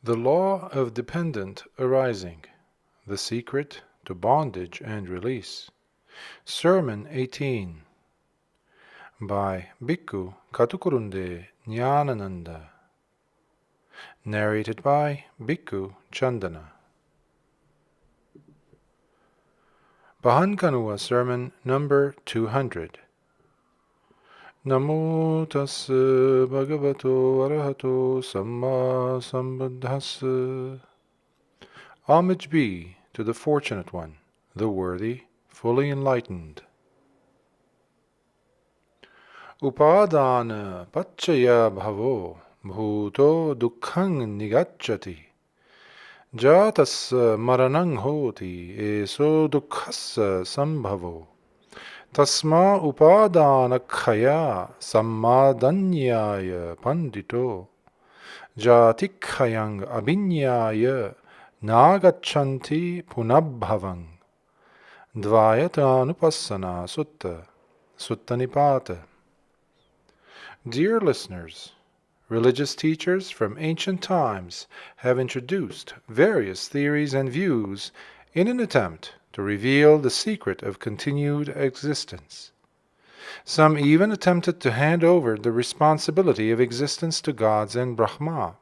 The Law of Dependent Arising, The Secret to Bondage and Release. Sermon 18 by Bhikkhu Ñāṇananda. Narrated by Bhikkhu Candana. Bahankanua Sermon number 200. Namo tassa bhagavato arahato samma sambuddhassa. Homage be to the Fortunate One, the Worthy, fully enlightened. Upadhana paccaya bhavo bhuto dukkhang nigacchati. Jātassa maranang hoti eso dukkhassa sambhavo. Tasma Upadhanakaya sammadanyaya pandito jātikkayang abhinyaya nāgaccanti punabhavang. Dvayatānupassana Sutta, Sutta. Dear listeners, religious teachers from ancient times have introduced various theories and views in an attempt to reveal the secret of continued existence. Some even attempted to hand over the responsibility of existence to gods and Brahma.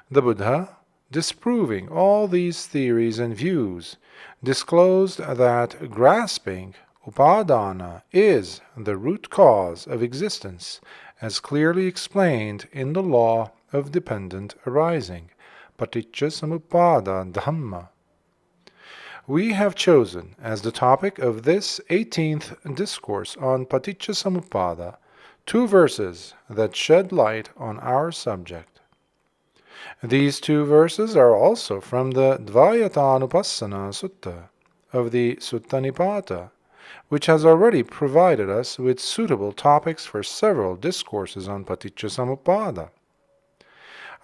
The Buddha, disproving all these theories and views, disclosed that grasping, Upadhana, is the root cause of existence, as clearly explained in the law of dependent arising, Paṭicca Samuppāda Dhamma. We have chosen as the topic of this 18th discourse on Paṭicca Samuppāda 2 verses that shed light on our subject. These 2 verses are also from the Dvayatānupassana Sutta of the Sutta, which has already provided us with suitable topics for several discourses on Paṭicca Samuppāda.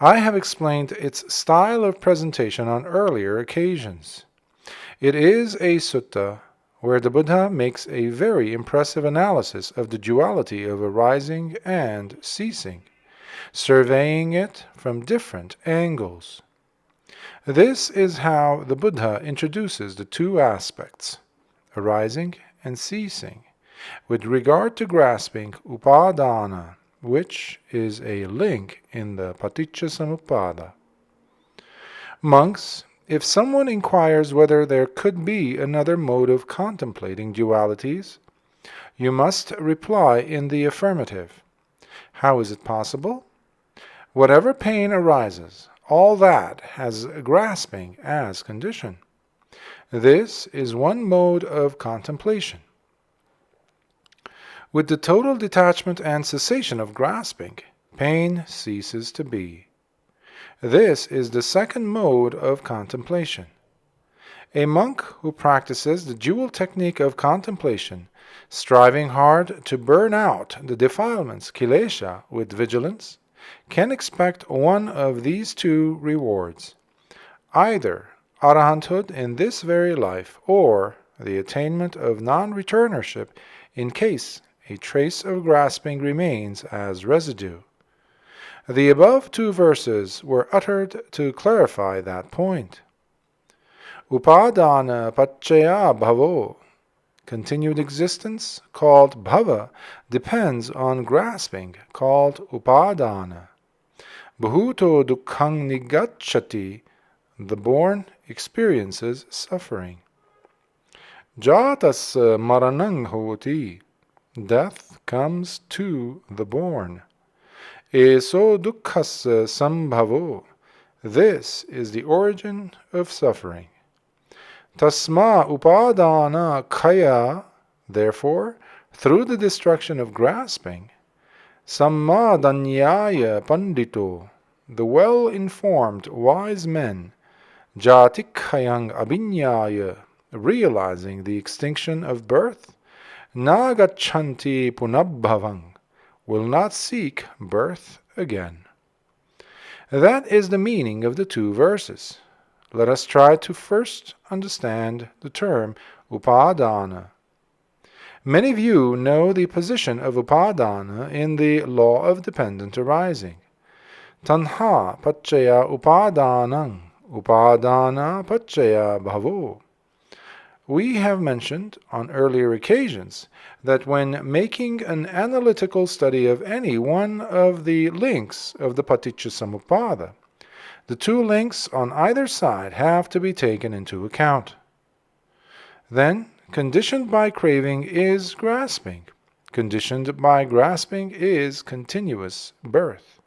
I have explained its style of presentation on earlier occasions. It is a sutta where the Buddha makes a very impressive analysis of the duality of arising and ceasing, surveying it from different angles. This is how the Buddha introduces the 2 aspects, arising and ceasing, with regard to grasping Upadhana, which is a link in the Paṭicca Samuppāda. Monks, if someone inquires whether there could be another mode of contemplating dualities, you must reply in the affirmative. How is it possible? Whatever pain arises, all that has grasping as condition. This is one mode of contemplation. With the total detachment and cessation of grasping, pain ceases to be. This is the second mode of contemplation. A monk who practices the dual technique of contemplation, striving hard to burn out the defilements kilesha with vigilance, can expect one of these 2 rewards, either arahanthood in this very life or the attainment of non-returnership in case a trace of grasping remains as residue. The above 2 verses were uttered to clarify that point. Upadhana paccaya bhavo, continued existence, called bhava, depends on grasping, called upadhana. Bhuto dukkhang nigacchati, the born experiences suffering. Jātassa maranang hoti, death comes to the born. Eso dukkhassa sambhavo, this is the origin of suffering. Tasma upadhana kaya, therefore, through the destruction of grasping, sammadanyaya pandito, the well-informed wise men, jātikkayang abhinyaya, realizing the extinction of birth, nāgaccanti punabhavang, will not seek birth again. That is the meaning of the 2 verses. Let us try to first understand the term Upadhana. Many of you know the position of Upadhana in the law of dependent arising. Tanha paccaya upadānaṃ, upadāna paccaya bhavo. We have mentioned on earlier occasions that when making an analytical study of any one of the links of the Paṭicca Samuppāda, the two links on either side have to be taken into account. Then, conditioned by craving is grasping. Conditioned by grasping is continuous birth.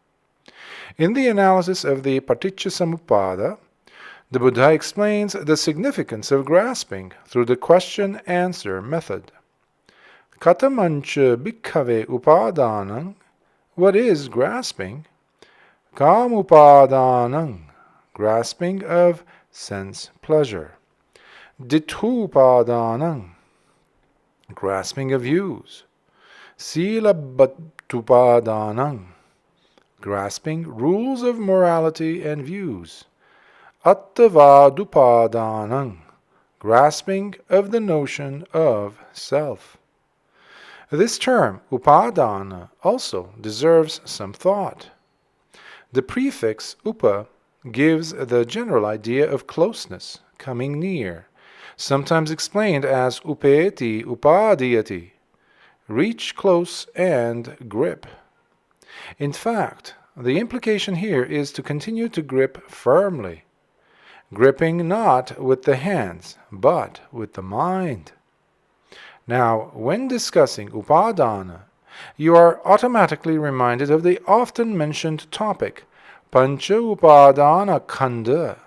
In the analysis of the Paṭicca Samuppāda, the Buddha explains the significance of grasping through the question-answer method. Katamancha bhikkhave upadānaṃ. What is grasping? Kāmupadānaṃ. Grasping of sense pleasure. Ditthūpadānaṃ. Grasping of views. Sīlabbatupadānaṃ. Grasping rules of morality and views. Attavādupadānaṃ. Grasping of the notion of self. This term, Upadhana, also deserves some thought. The prefix upa gives the general idea of closeness, coming near, sometimes explained as upeti upadhyati, reach close and grip. In fact, the implication here is to continue to grip firmly, gripping not with the hands, but with the mind. Now, when discussing Upadhana, you are automatically reminded of the often mentioned topic, Pancha Upadhana Khanda,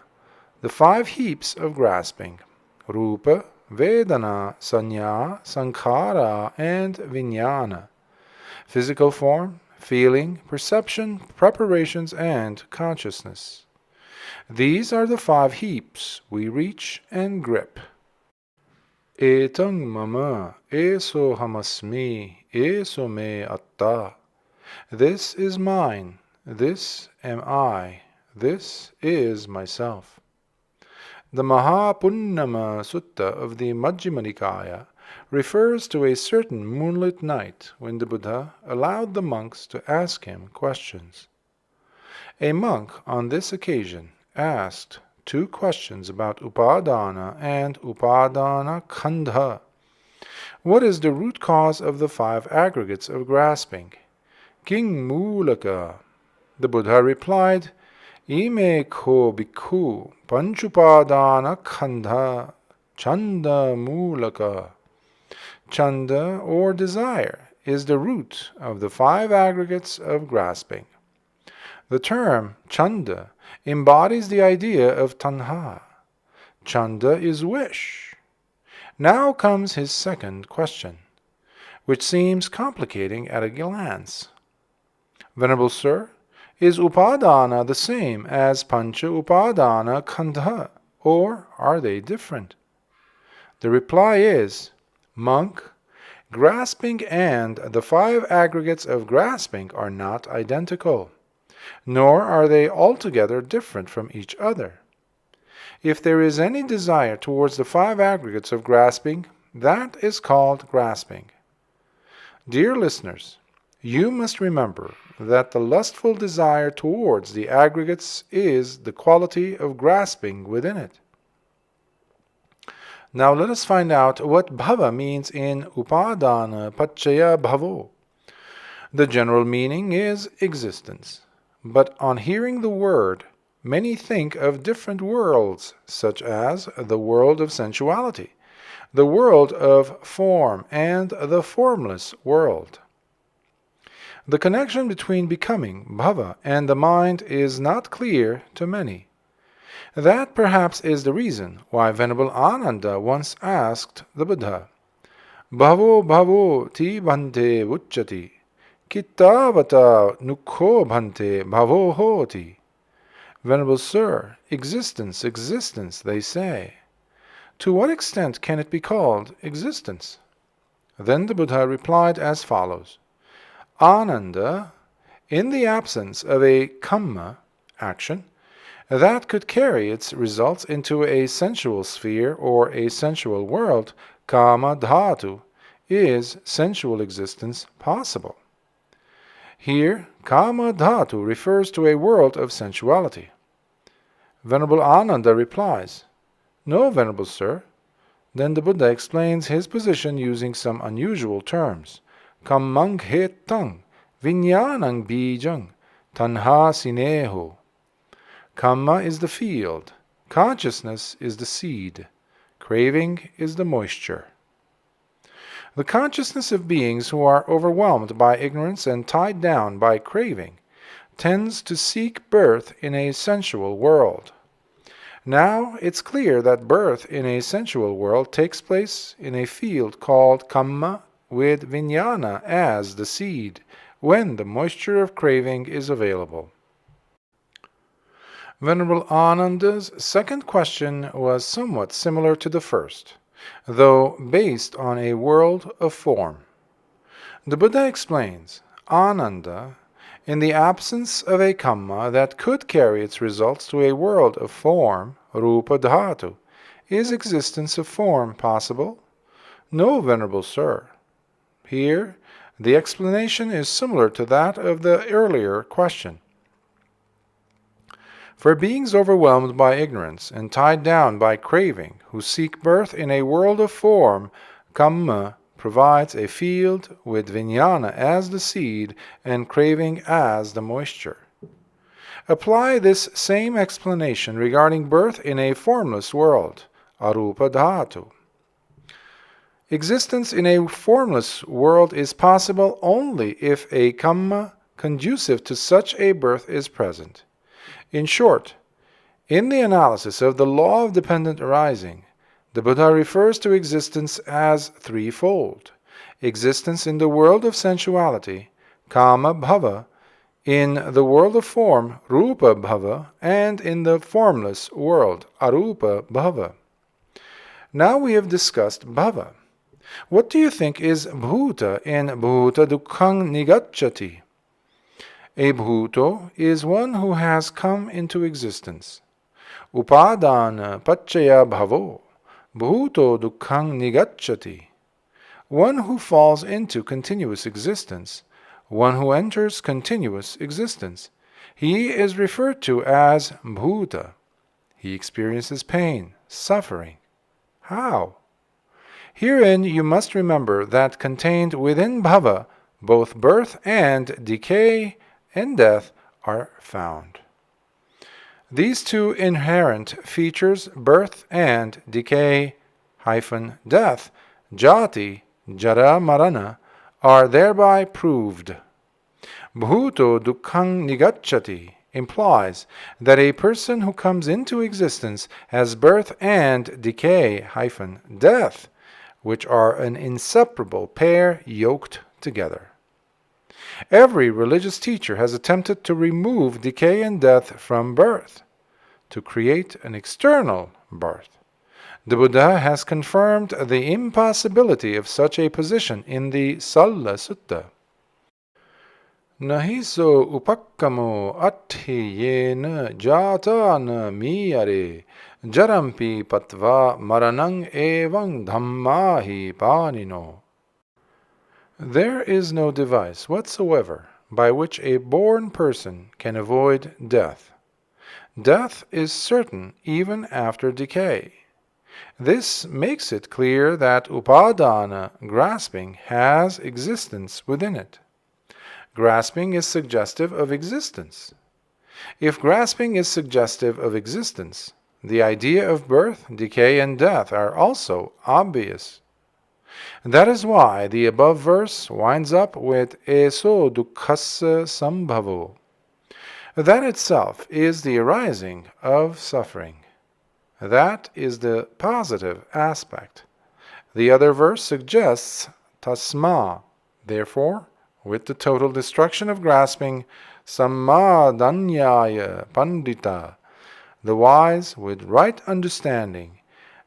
the 5 heaps of grasping, Rupa, Vedana, Sanya, Sankhara, and Vijnana, physical form, feeling, perception, preparations, and consciousness. These are the 5 heaps we reach and grip. Etang mama, eso hamasmi, eso me atta. This is mine, this am I, this is myself. The Mahapunnama Sutta of the Majjhima Nikāya refers to a certain moonlit night when the Buddha allowed the monks to ask him questions. A monk on this occasion asked 2 questions about Upadhana and Upadhana Khandha. What is the root cause of the 5 aggregates of grasping? King Mulaka. The Buddha replied, Ime ko bhikkhu panchupadana khandha chanda mulaka. Chanda, or desire, is the root of the 5 aggregates of grasping. The term chanda embodies the idea of tanha. Chanda is wish. Now comes his second question, which seems complicating at a glance. Venerable Sir, is Upadhana the same as Pancha Upadana Khandha, or are they different? The reply is, Monk, grasping and the 5 aggregates of grasping are not identical, nor are they altogether different from each other. If there is any desire towards the 5 aggregates of grasping, that is called grasping. Dear listeners, you must remember that the lustful desire towards the aggregates is the quality of grasping within it. Now let us find out what bhava means in Upadhana paccaya bhavo. The general meaning is existence, but on hearing the word, many think of different worlds, such as the world of sensuality, the world of form, and the formless world. The connection between becoming, bhava, and the mind is not clear to many. That perhaps is the reason why Venerable Ñāṇananda once asked the Buddha, Bhavo bhavo ti bhante vucchati, kittavata nukho bhante bhavo hoti. Venerable Sir, existence, existence, they say. To what extent can it be called existence? Then the Buddha replied as follows, Ananda, in the absence of a kamma, action, that could carry its results into a sensual sphere or a sensual world, kama dhatu, is sensual existence possible. Here, kama dhatu refers to a world of sensuality. Venerable Ananda replies, "No, Venerable Sir." Then the Buddha explains his position using some unusual terms. Kammang hetang, vinyanang bijang, tanha sineho. Kamma is the field, consciousness is the seed, craving is the moisture. The consciousness of beings who are overwhelmed by ignorance and tied down by craving tends to seek birth in a sensual world. Now it's clear that birth in a sensual world takes place in a field called kamma with vijnana as the seed, when the moisture of craving is available. Venerable Ananda's second question was somewhat similar to the first, though based on a world of form. The Buddha explains, Ananda, in the absence of a kamma that could carry its results to a world of form, rupa dhatu, is existence of form possible? No, Venerable Sir. Here, the explanation is similar to that of the earlier question. For beings overwhelmed by ignorance and tied down by craving, who seek birth in a world of form, kamma provides a field with vijnana as the seed and craving as the moisture. Apply this same explanation regarding birth in a formless world, arupa dhatu. Existence in a formless world is possible only if a kamma conducive to such a birth is present. In short, in the analysis of the law of dependent arising, the Buddha refers to existence as threefold: existence in the world of sensuality, kama bhava, in the world of form, rupa bhava, and in the formless world, arupa bhava. Now we have discussed bhava. What do you think is bhuta in bhuta dukkhang nigacchati? A bhuto is one who has come into existence. Upadhana paccaya bhavo, bhuto dukkhang nigacchati. One who falls into continuous existence, one who enters continuous existence. He is referred to as bhuta. He experiences pain, suffering. How? Herein you must remember that contained within bhava, both birth and decay and death are found. These two inherent features, birth and decay - death, jati, jara marana, are thereby proved. Bhuto dukkhang nigacchati implies that a person who comes into existence has birth and decay - death, which are an inseparable pair yoked together. Every religious teacher has attempted to remove decay and death from birth, to create an external birth. The Buddha has confirmed the impossibility of such a position in the Salla Sutta. Nahiso upakkamo athi yena jata na miyare jarampi patva maranang evang dhammahi panino. There is no device whatsoever by which a born person can avoid death. Death is certain even after decay. This makes it clear that Upadhana, grasping, has existence within it. Grasping is suggestive of existence. If grasping is suggestive of existence, the idea of birth, decay, and death are also obvious. That is why the above verse winds up with eso dukkhassa sambhavo. That itself is the arising of suffering. That is the positive aspect. The other verse suggests tasma, therefore, with the total destruction of grasping, sammadānaṃ pandita, the wise with right understanding,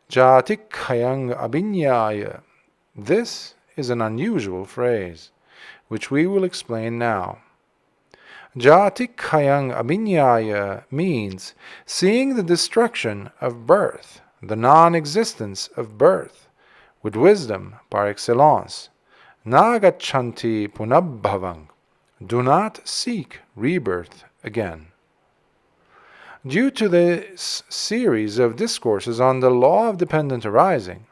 jātikkhayaṃ abhiññāya. This is an unusual phrase, which we will explain now. Jātikkhayaṃ abhiññāya means seeing the destruction of birth, the non-existence of birth, with wisdom par excellence. Nāgachanti punabhavang, do not seek rebirth again. Due to this series of discourses on the law of dependent arising,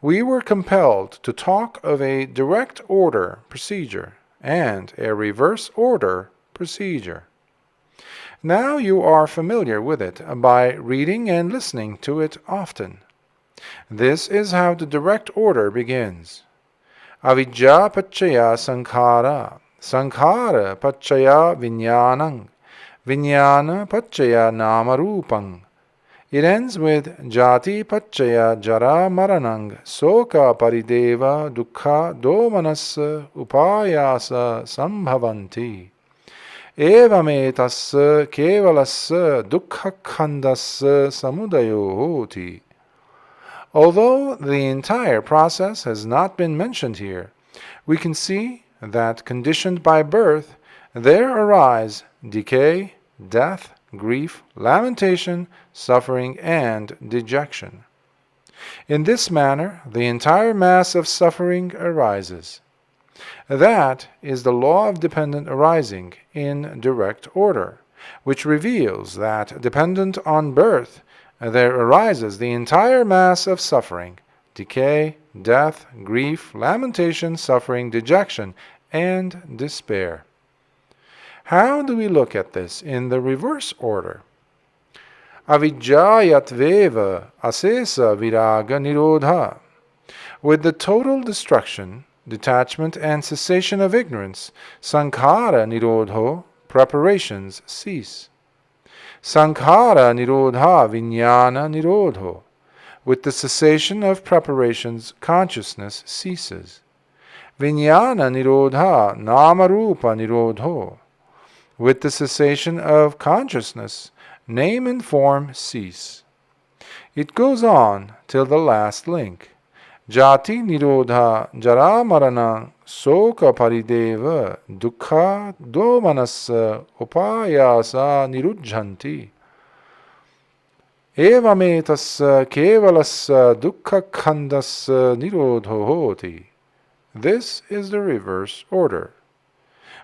we were compelled to talk of a direct order procedure and a reverse order procedure. Now you are familiar with it by reading and listening to it often. This is how the direct order begins. Avijja paccaya sankhara, sankhara paccaya viññāṇaṃ, viññāna paccaya namarūpaṃ. It ends with Jati paccaya jara maranaṃ, soka parideva dukkha domanassa upayasa sambhavanti. Evametasya kevalasya dukkha khandasya samudayo hoti. Although the entire process has not been mentioned here, we can see that conditioned by birth, there arise decay, death, grief, lamentation, suffering, and dejection. In this manner, the entire mass of suffering arises. That is the law of dependent arising in direct order, which reveals that, dependent on birth, there arises the entire mass of suffering, decay, death, grief, lamentation, suffering, dejection, and despair. How do we look at this in the reverse order? Avijjayatveva asesa viraga nirodha. With the total destruction, detachment, and cessation of ignorance, sankhara nirodho, preparations cease. Sankhara nirodha viññāna nirodho. With the cessation of preparations, consciousness ceases. Viññāna nirodha namarupa nirodho. With the cessation of consciousness, name and form cease. It goes on till the last link. Jati nirodha jara marana soka parideva dukkha domanassa upayasa nirujjanti. Evametasya kevalasya dukkha khandasya nirodho hoti. This is the reverse order.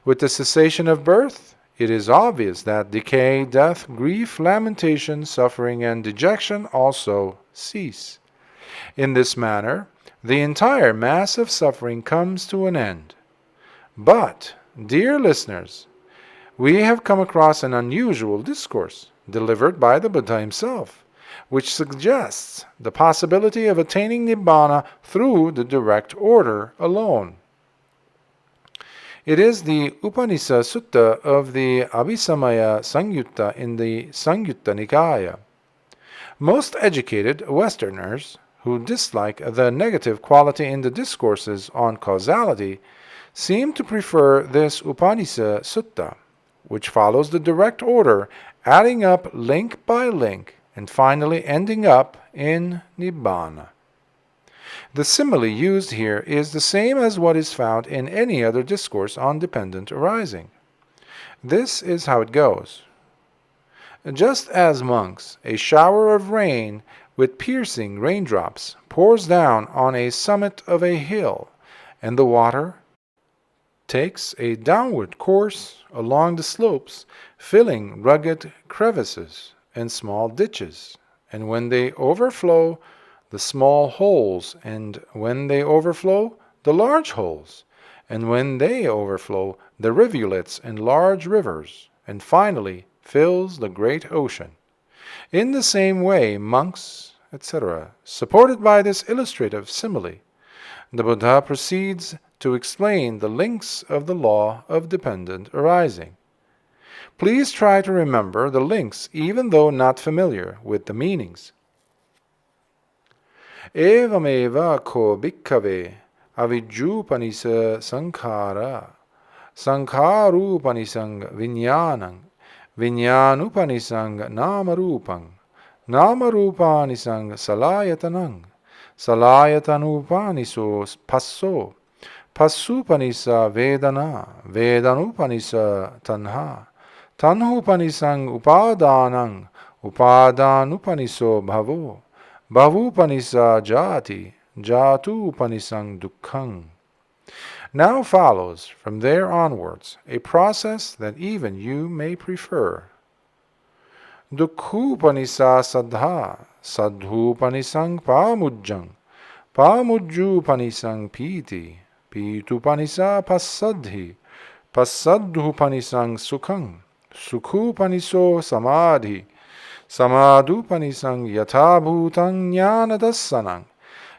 With the cessation of birth, it is obvious that decay, death, grief, lamentation, suffering, and dejection also cease. In this manner, the entire mass of suffering comes to an end. But, dear listeners, we have come across an unusual discourse delivered by the Buddha himself, which suggests the possibility of attaining Nibbāna through the direct order alone. It is the Upanishad Sutta of the Abisa Sanguta in the Sanghutanikaya. Most educated Westerners who dislike the negative quality in the discourses on causality seem to prefer this Upanishad Sutta, which follows the direct order, adding up link by link and finally ending up in Nibbāna. The simile used here is the same as what is found in any other discourse on dependent arising. This is how it goes. Just as monks, a shower of rain with piercing raindrops pours down on a summit of a hill, and the water takes a downward course along the slopes, filling rugged crevices and small ditches, and when they overflow, the small holes, and when they overflow, the large holes, and when they overflow, the rivulets and large rivers, and finally fills the great ocean. In the same way, monks, etc., supported by this illustrative simile, the Buddha proceeds to explain the links of the law of dependent arising. Please try to remember the links even though not familiar with the meanings. Evameva ko bhikkave avijjupanisa sankhara sankharupanisang viññānaṃ viññānupanisang namarupang namarupanisang salayatanang salayatanupanisa passo passupanisa vedana vedanupanisa tanha tanhupanisang upadhanang upadhanupaniso bhavo bhavupanisa jati jatupanisang dukkhang. Now follows, from there onwards, a process that even you may prefer. Dukkhupanisa saddha, saddhupanisang pamujjang, pamujjupanisang piti, pitupanisa passaddhi, passaddhupanisang sukhang, sukhupaniso samadhi, samadhupanisang yathabhutang ñāṇadasanang,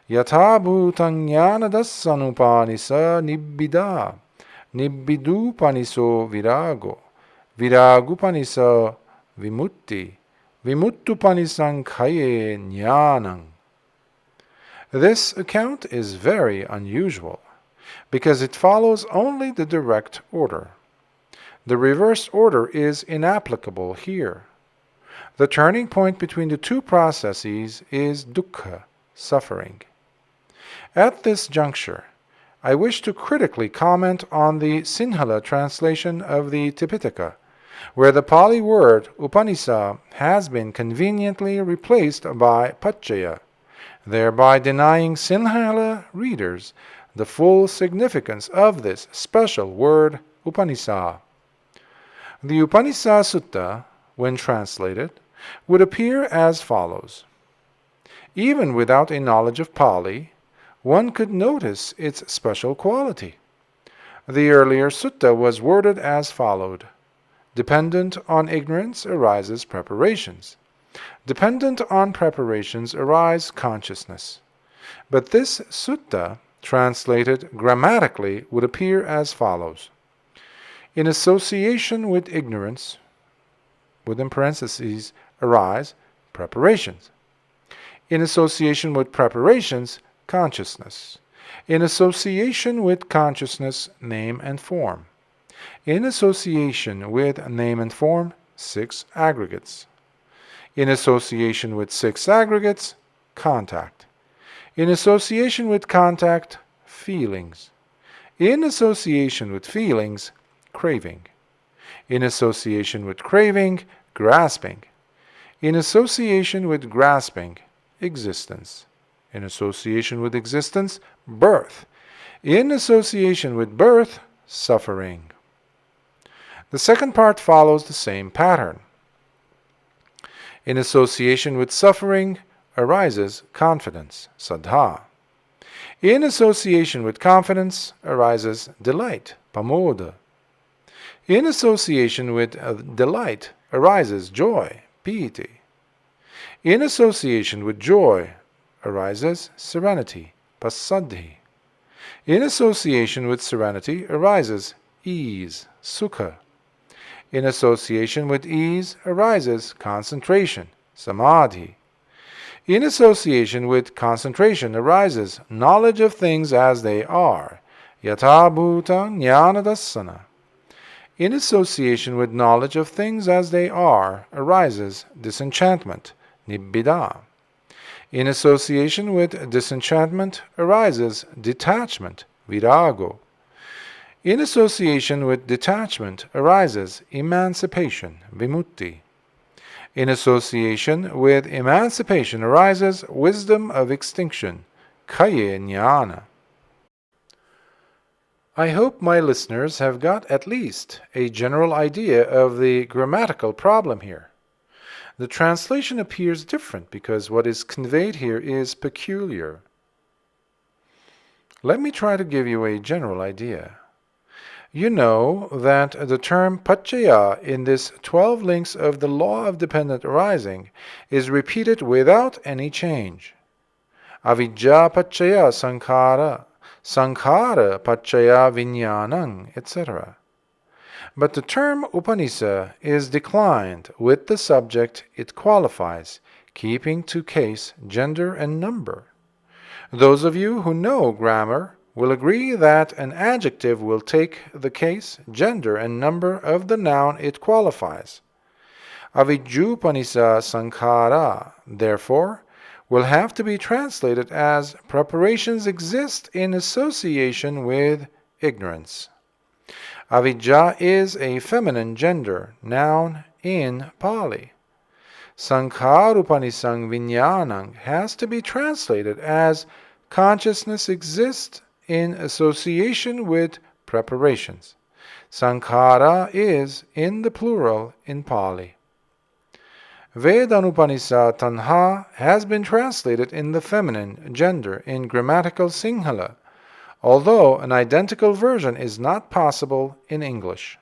yathabhutang ñāṇadasanupanisa nibbida, nibbidupaniso virago, viragupanisa vimutti, vimuttupanisang khaye ñāṇaṃ. This account is very unusual, because it follows only the direct order. The reverse order is inapplicable here. The turning point between the two processes is dukkha, suffering. At this juncture, I wish to critically comment on the Sinhala translation of the Tipitaka, where the Pali word Upanisa has been conveniently replaced by Paccaya, thereby denying Sinhala readers the full significance of this special word Upanisa. The Upanisa Sutta, when translated, would appear as follows. Even without a knowledge of Pali, one could notice its special quality. The earlier sutta was worded as followed. Dependent on ignorance arises preparations. Dependent on preparations arise consciousness. But this sutta, translated grammatically, would appear as follows. In association with ignorance, within parentheses, arise preparations. In association with preparations, consciousness. In association with consciousness, name and form. In association with name and form, 6 aggregates. In association with 6 aggregates, contact. In association with contact, feelings. In association with feelings, craving. In association with craving, grasping. In association with grasping, existence. In association with existence, birth. In association with birth, suffering. The second part follows the same pattern. In association with suffering arises confidence, saddha. In association with confidence arises delight, pamoda. In association with delight arises joy, piti. In association with joy arises serenity, passaddhi. In association with serenity arises ease, sukha. In association with ease arises concentration, samadhi. In association with concentration arises knowledge of things as they are, yathabhuta ñāṇadasana. In association with knowledge of things as they are arises disenchantment, nibbida. In association with disenchantment arises detachment, virago. In association with detachment arises emancipation, vimutti. In association with emancipation arises wisdom of extinction, khaye ñāṇa. I hope my listeners have got at least a general idea of the grammatical problem here. The translation appears different because what is conveyed here is peculiar. Let me try to give you a general idea. You know that the term paccaya in this 12 links of the law of dependent arising is repeated without any change. Avidya paccaya sankhara, sankhara paccaya viññāṇaṃ, etc. But the term Upanisa is declined with the subject it qualifies, keeping to case, gender, and number. Those of you who know grammar will agree that an adjective will take the case, gender, and number of the noun it qualifies. Avidjupanisa sankhara, therefore, will have to be translated as preparations exist in association with ignorance. Avidya is a feminine gender noun in Pali. Sankharupanisang viññāṇaṃ has to be translated as consciousness exists in association with preparations. Sankhara is in the plural in Pali. Vedanupanisa tanha has been translated in the feminine gender in grammatical Sinhala, although an identical version is not possible in English.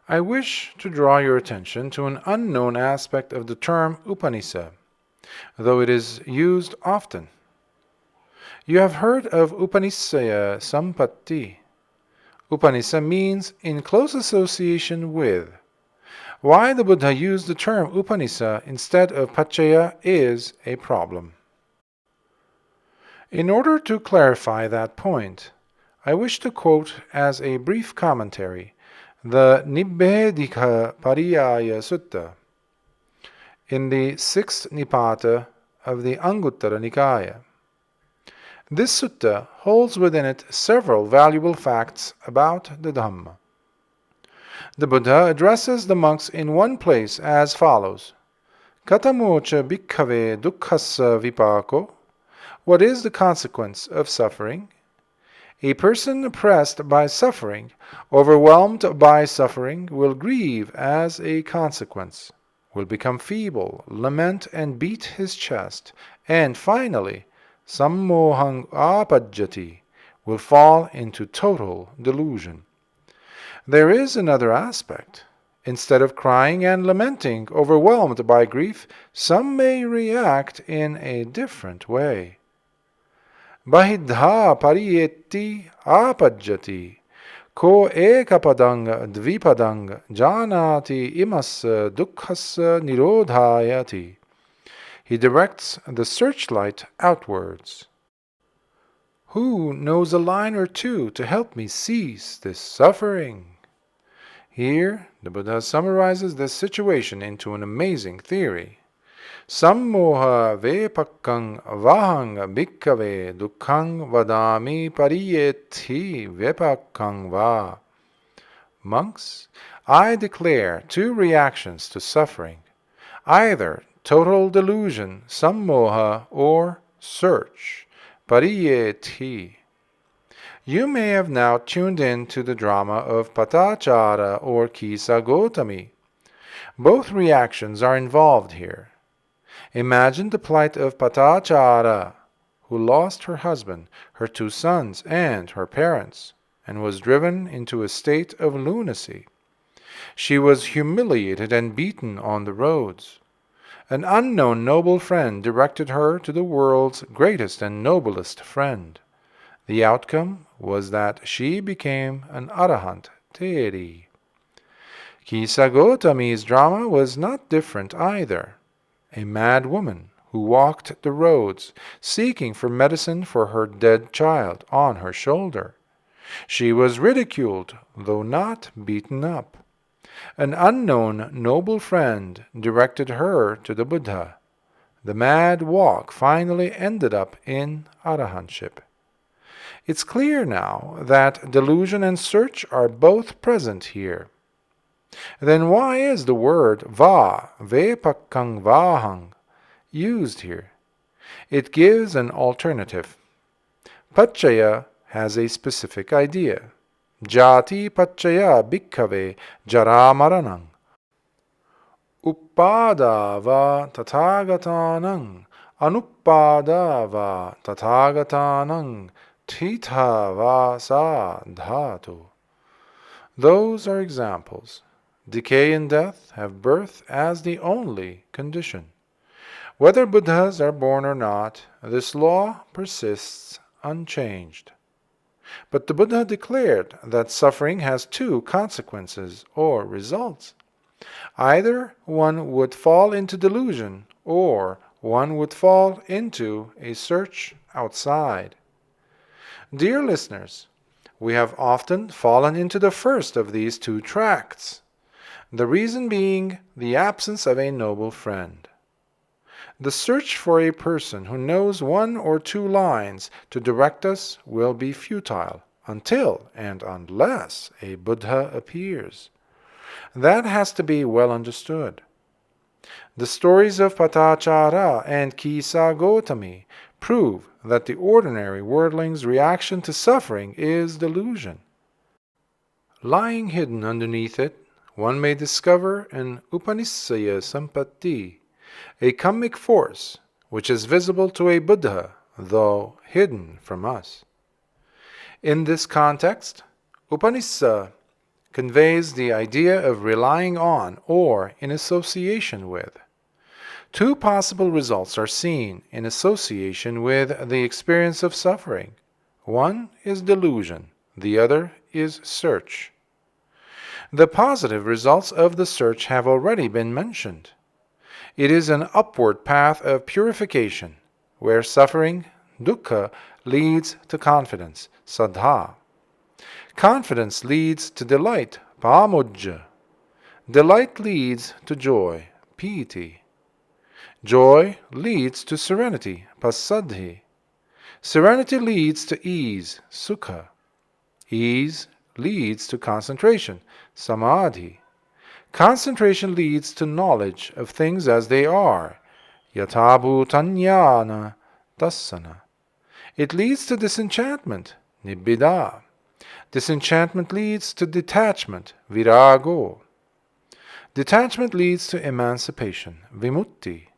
I wish to draw your attention to an unknown aspect of the term Upanisa, though it is used often. You have heard of Upanisaya Sampatti. Upanisa means in close association with. Why the Buddha used the term Upanisa instead of Paccaya is a problem. In order to clarify that point, I wish to quote as a brief commentary the Nibbāna Pariyaya Sutta in the 6th Nipāta of the Sanghutanikaya. This sutta holds within it several valuable facts about the Dhamma. The Buddha addresses the monks in one place as follows: Katamocha bhikkhave dukkhassa vipako. What is the consequence of suffering? A person oppressed by suffering, overwhelmed by suffering, will grieve as a consequence, will become feeble, lament and beat his chest, and finally, sammohang apajjati, will fall into total delusion. There is another aspect. Instead of crying and lamenting, overwhelmed by grief, some may react in a different way. Bahidha pariyeti apajjati, ko ekapadang dvipadang janati imas dukkhas nirodhayati. He directs the searchlight outwards. Who knows a line or two to help me cease this suffering? Here, the Buddha summarizes this situation into an amazing theory. Sammoha vepakkang vahang bhikkave dukkhang vadami pariyeti vepakkang va. Monks, I declare two reactions to suffering, either total delusion, sammoha, or search, pariyeti. You may have now tuned in to the drama of Patachara or Kisa Gotami. Both reactions are involved here. Imagine the plight of Patachara, who lost her husband, her 2 sons, and her parents, and was driven into a state of lunacy. She was humiliated and beaten on the roads. An unknown noble friend directed her to the world's greatest and noblest friend. The outcome was that she became an arahant, Teri. Kisa Gotami's drama was not different either. A mad woman who walked the roads, seeking for medicine for her dead child on her shoulder. She was ridiculed, though not beaten up. An unknown noble friend directed her to the Buddha. The mad walk finally ended up in arahantship. It's clear now that delusion and search are both present here. Then why is the word va, vepakkang vahang, used here? It gives an alternative. Paccaya has a specific idea. Jati paccaya bhikkhave jaramaranang. Upada va tathagatanang. Anupada va tathagatanang. Titha va sa dhatu. Those are examples. Decay and death have birth as the only condition. Whether Buddhas are born or not, this law persists unchanged. But the Buddha declared that suffering has 2 consequences or results. Either one would fall into delusion, or one would fall into a search outside. Dear listeners, we have often fallen into the first of these 2 tracts, the reason being the absence of a noble friend. The search for a person who knows 1 or 2 lines to direct us will be futile until and unless a Buddha appears. That has to be well understood. The stories of Patachara and Kisa Gotami prove that the ordinary worldling's reaction to suffering is delusion. Lying hidden underneath it, one may discover an Upanishad Sampatti, a karmic force which is visible to a Buddha, though hidden from us. In this context, Upanishad conveys the idea of relying on or in association with. Two possible results are seen in association with the experience of suffering. One is delusion, the other is search. The positive results of the search have already been mentioned. It is an upward path of purification, where suffering, dukkha, leads to confidence, saddha. Confidence leads to delight, pamojja. Delight leads to joy, piti. Joy leads to serenity, passaddhi. Serenity leads to ease, sukha. Ease leads to concentration, samadhi. Concentration leads to knowledge of things as they are, yatabhutanyana dassana. It leads to disenchantment, nibbāna. Disenchantment leads to detachment, virago. Detachment leads to emancipation, vimutti.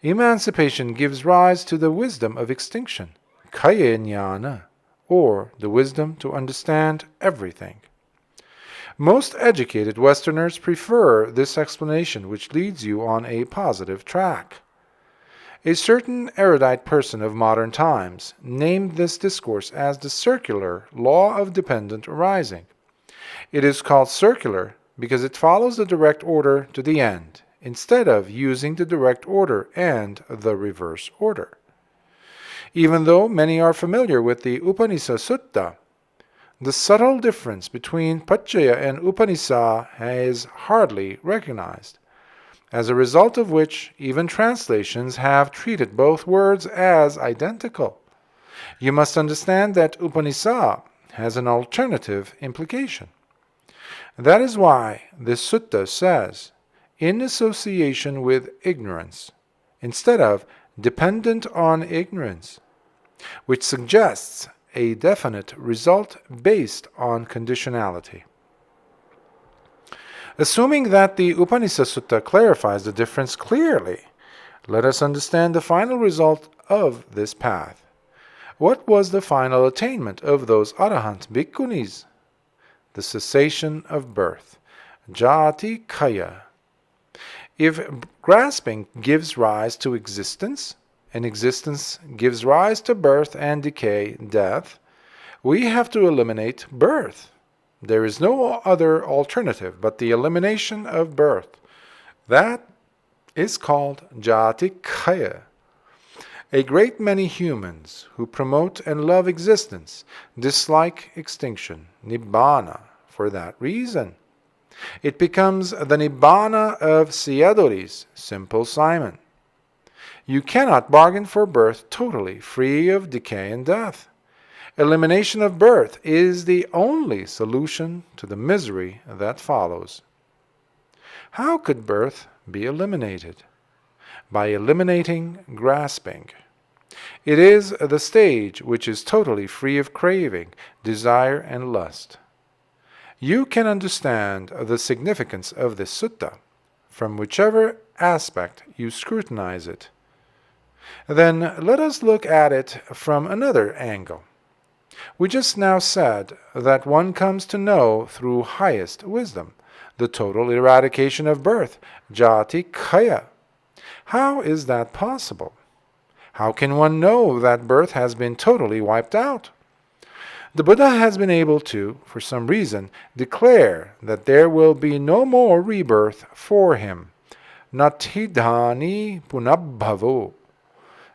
Emancipation gives rise to the wisdom of extinction, kaya ñāṇa, or the wisdom to understand everything. Most educated Westerners prefer this explanation, which leads you on a positive track. A certain erudite person of modern times named this discourse as the circular law of dependent arising. It is called circular because it follows the direct order to the end, instead of using the direct order and the reverse order. Even though many are familiar with the Upanishad Sutta, the subtle difference between Paccaya and Upanishad is hardly recognized, as a result of which even translations have treated both words as identical. You must understand that Upanishad has an alternative implication. That is why this sutta says, in association with ignorance, instead of dependent on ignorance, which suggests a definite result based on conditionality. Assuming that the Upanishad Sutta clarifies the difference clearly, let us understand the final result of this path. What was the final attainment of those arahant bhikkhunis? The cessation of birth, Jināti kaya. If grasping gives rise to existence, and existence gives rise to birth and decay, death, we have to eliminate birth. There is no other alternative but the elimination of birth. That is called Jināti kaya. A great many humans who promote and love existence dislike extinction, Nibbāna, for that reason. It becomes the Nibbāna of Sayadaws, Simple Simon. You cannot bargain for birth totally free of decay and death. Elimination of birth is the only solution to the misery that follows. How could birth be eliminated? By eliminating grasping. It is the stage which is totally free of craving, desire, and lust. You can understand the significance of this sutta from whichever aspect you scrutinize it. Then let us look at it from another angle. We just now said that one comes to know through highest wisdom the total eradication of birth, Jināti kaya. How is that possible? How can one know that birth has been totally wiped out? The Buddha has been able to, for some reason, declare that there will be no more rebirth for him. Natidhani punabbhavo.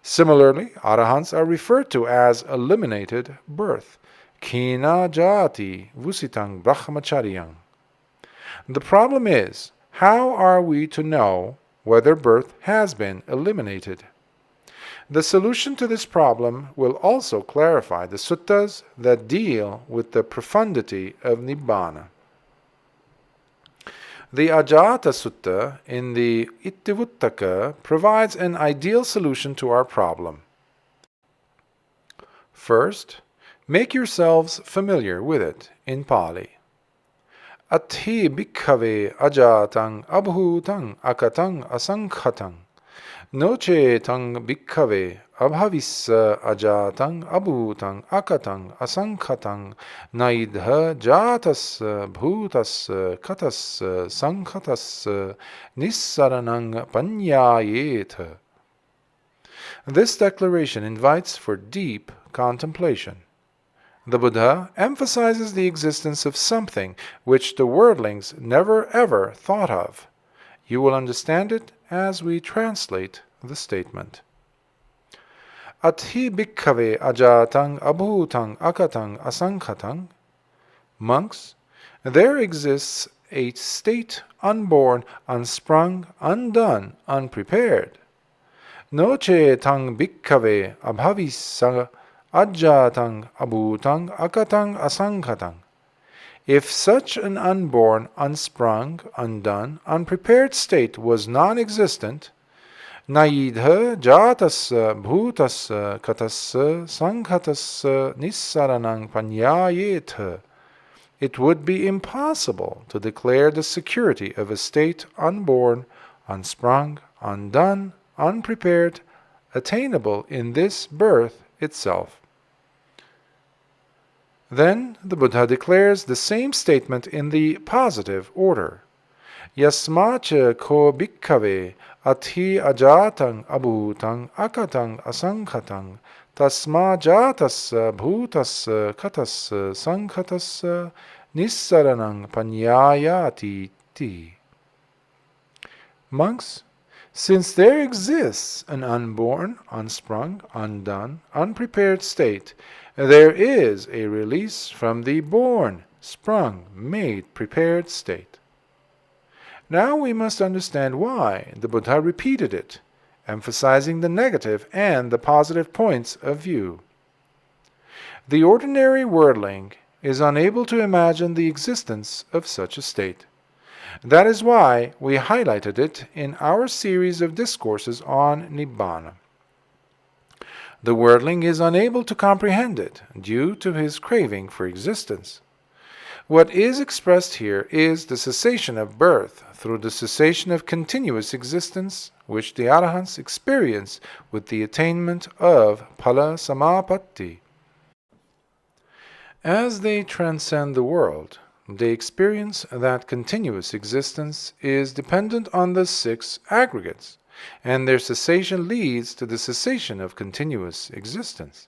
Similarly, arahants are referred to as eliminated birth. Kina jati vusitang brahmacharyang. The problem is, how are we to know whether birth has been eliminated? The solution to this problem will also clarify the suttas that deal with the profundity of Nibbāna. The Ajata Sutta in the Itivuttaka provides an ideal solution to our problem. First, make yourselves familiar with it in Pali. Athi bhikkhave ajatang abhutang akatang asankhatang noche tang bhikkhave abhavissa ajatang abhutang akatang asankhatang naidha jatasya bhutasya katasya sankhatasya nissaranang panyayet. This declaration invites for deep contemplation. The Buddha emphasizes the existence of something which the worldlings never ever thought of. You will understand it as we translate the statement. Athi bhikkhave ajatang abhutang akatang asankhatang. Monks, there exists a state unborn, unsprung, undone, unprepared. Noche tang bhikkhave abhavisa ajatang abhutang akatang asankhatang. If such an unborn, unsprung, undone, unprepared state was non-existent, naidha jatasya bhutasya katasya sankhatasya nissaranang panyayet. It would be impossible to declare the security of a state unborn, unsprung, undone, unprepared, attainable in this birth itself. Then the Buddha declares the same statement in the positive order. Yasmacha ko bhikkhave athi ajatang abhutang akatang asankhatang tasma jatasya bhutasya katasya sankhatasya nissaranang panyayati ti. Monks, since there exists an unborn, unsprung, undone, unprepared state, there is a release from the born, sprung, made, prepared state. Now we must understand why the Buddha repeated it, emphasizing the negative and the positive points of view. The ordinary worldling is unable to imagine the existence of such a state. That is why we highlighted it in our series of discourses on Nibbāna. The worldling is unable to comprehend it due to his craving for existence. What is expressed here is the cessation of birth through the cessation of continuous existence, which the Arahants experience with the attainment of Phala Samapatti. As they transcend the world, they experience that continuous existence is dependent on the six aggregates, and their cessation leads to the cessation of continuous existence.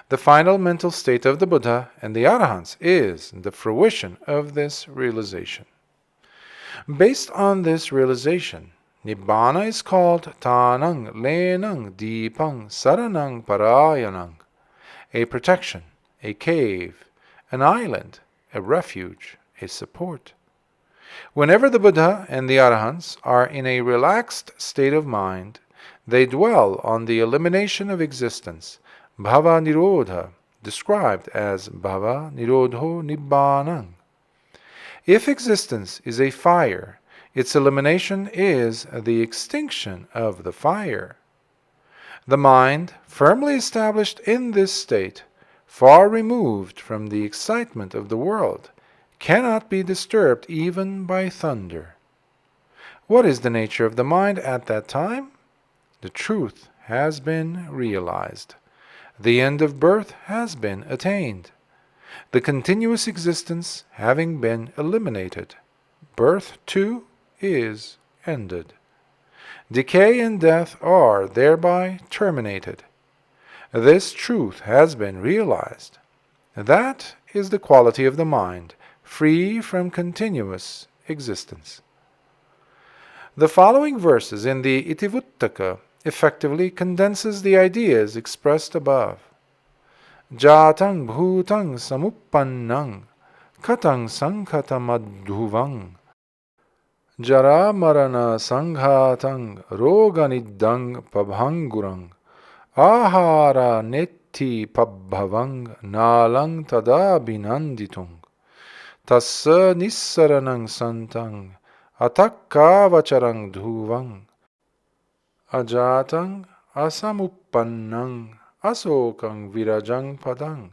The final mental state of the Buddha and the Arahants is the fruition of this realization. Based on this realization, Nibbāna is called Tānaṃ Lenaṃ Dīpaṃ Saranang Parayanang, a protection, a cave, an island, a refuge, a support. Whenever the Buddha and the Arahants are in a relaxed state of mind, they dwell on the elimination of existence, Bhava Nirodha, described as Bhava Nirodho Nibbānaṃ. If existence is a fire, its elimination is the extinction of the fire. The mind, firmly established in this state, far removed from the excitement of the world, cannot be disturbed even by thunder. What is the nature of the mind at that time? The truth has been realized. The end of birth has been attained. The continuous existence having been eliminated, birth too is ended. Decay and death are thereby terminated. This truth has been realized. That is the quality of the mind, free from continuous existence. The following verses in the Itivuttaka effectively condenses the ideas expressed above. Jātaṃ bhūtaṃ samuppannāṃ kataṃ saṅkhatamadhuvāṃ jara marana sanghātaṃ roganiddhaṃ pabhanguraṃ āhāra netti pabbhavaṃ nālaṃ tadabhinanditum tassa nissaranaṃ santaṃ atakkāvacaraṃ dhūvaṃ ajātaṃ asamuppannāṃ asokang virajang padang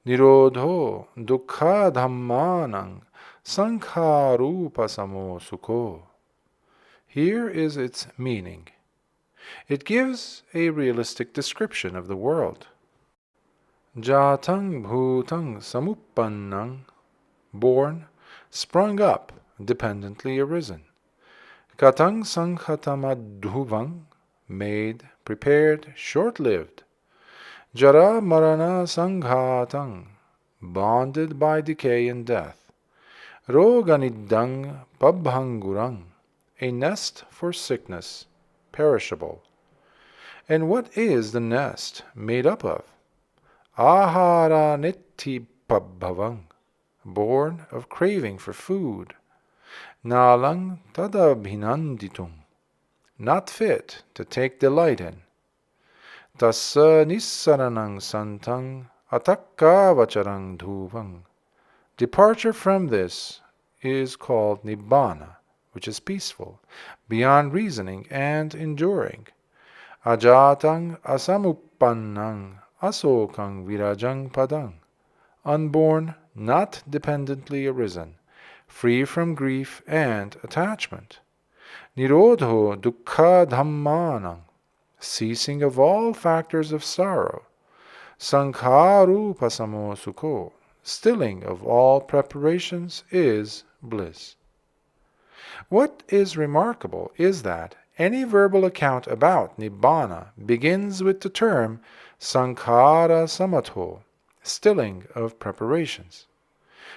nirodho dukkha dhammanang sankharupasamo sukho. Here is its meaning. It gives a realistic description of the world. Jatang bhutang samuppannang, born, sprung up, dependently arisen. Katang sanghatamadhuvang, made, prepared, short-lived. Jara marana sanghatang, bonded by decay and death. Roganidang pabhangurang, a nest for sickness, perishable. And what is the nest made up of? Ahara niti pabhavang, born of craving for food. Nalang tadabhinanditum, not fit to take delight in. Tassa nissaranang santang atakka vacharang dhuvang. Departure from this is called Nibbāna, which is peaceful, beyond reasoning and enduring. Ajatang asamuppannang asokang virajang padang, unborn, not dependently arisen, free from grief and attachment. Nirodho dukkha dhammanang, ceasing of all factors of sorrow. Sankharupasamo sukho, stilling of all preparations is bliss. What is remarkable is that any verbal account about Nibbāna begins with the term sankhara samatho, stilling of preparations.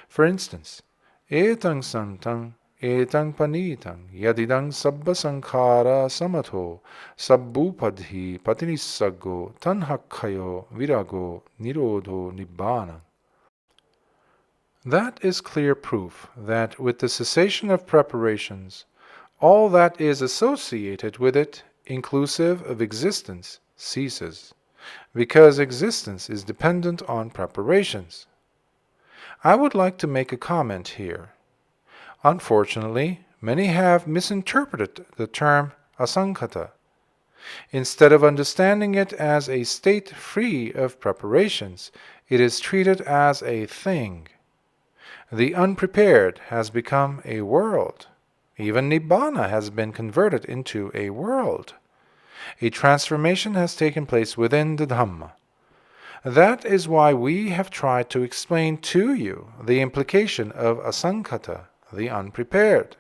For instance, etang santang, etang panitang, yadidang sabba sankhara samatho, sabbupadhi patinissago, tanhakkayo, virago, nirodho nibbāna. That is clear proof that with the cessation of preparations, all that is associated with it, inclusive of existence, ceases, because existence is dependent on preparations. I would like to make a comment here. Unfortunately, many have misinterpreted the term asankhata. Instead of understanding it as a state free of preparations, it is treated as a thing. The unprepared has become a world. Even Nibbāna has been converted into a world. A transformation has taken place within the Dhamma. That is why we have tried to explain to you the implication of asankhata, the unprepared.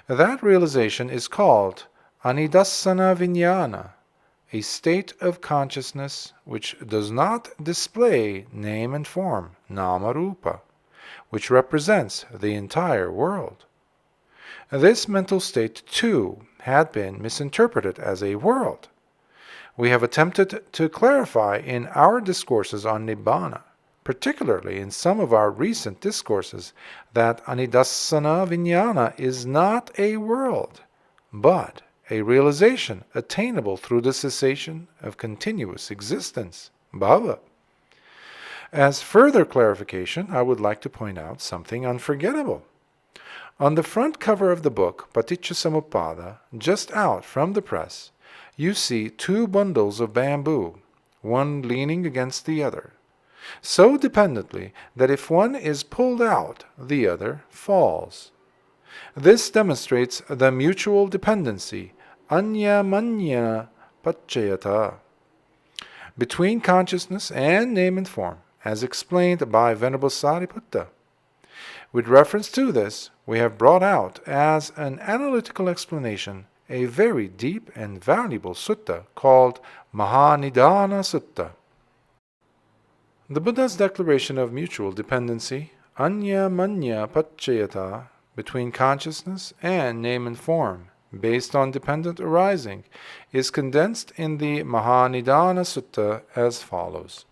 That realization is called anidassana vijñāna, a state of consciousness which does not display name and form, nama-rupa, which represents the entire world. This mental state, too, had been misinterpreted as a world. We have attempted to clarify in our discourses on Nibbāna, particularly in some of our recent discourses, that anidassana vijñāna is not a world, but a realization attainable through the cessation of continuous existence, bhava. As further clarification, I would like to point out something unforgettable. On the front cover of the book, Paṭicca Samuppāda, just out from the press, you see two bundles of bamboo, one leaning against the other, so dependently that if one is pulled out, the other falls. This demonstrates the mutual dependency, anyamanya paccayata, between consciousness and name and form, as explained by Venerable Sariputta. With reference to this, we have brought out as an analytical explanation a very deep and valuable sutta called Mahanidāna Sutta. The Buddha's declaration of mutual dependency, anyamanya paccayata, between consciousness and name and form, based on dependent arising, is condensed in the Mahanidāna Sutta as follows.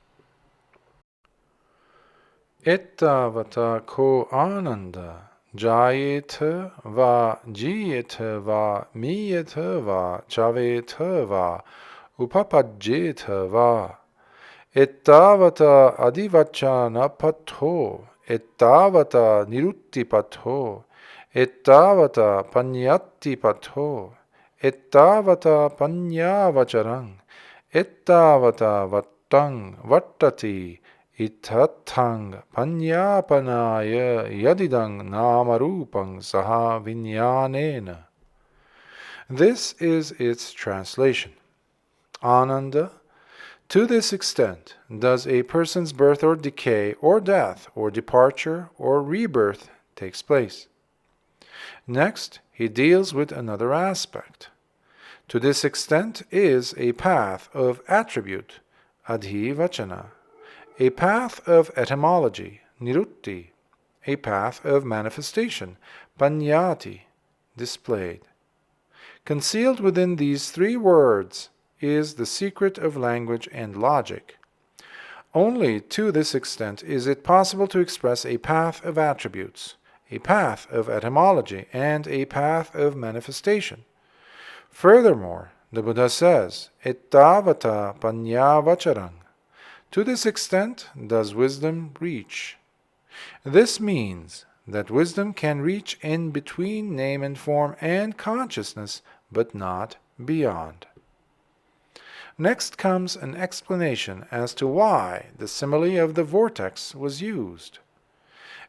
Ettavata ko ānanda jayeta va jiyeta va miyeta va chaveta va upapajjeta va ettavata adivachana patho ettavata nirutti patho ettavata panyatti patho ettavata panyavacharang Ettavata vattang vattati itatthang panyapanaya yadidang namarupang saha vinyanena. This is its translation. Ananda, to this extent does a person's birth or decay or death or departure or rebirth takes place. Next, he deals with another aspect. To this extent is a path of attribute, adhivachana, a path of etymology, nirutti, a path of manifestation, paññāti, displayed. Concealed within these three words is the secret of language and logic. Only to this extent is it possible to express a path of attributes, a path of etymology, and a path of manifestation. Furthermore, the Buddha says, Ettavata paññāvacharang. To this extent does wisdom reach. This means that wisdom can reach in between name and form and consciousness, but not beyond. Next comes an explanation as to why the simile of the vortex was used.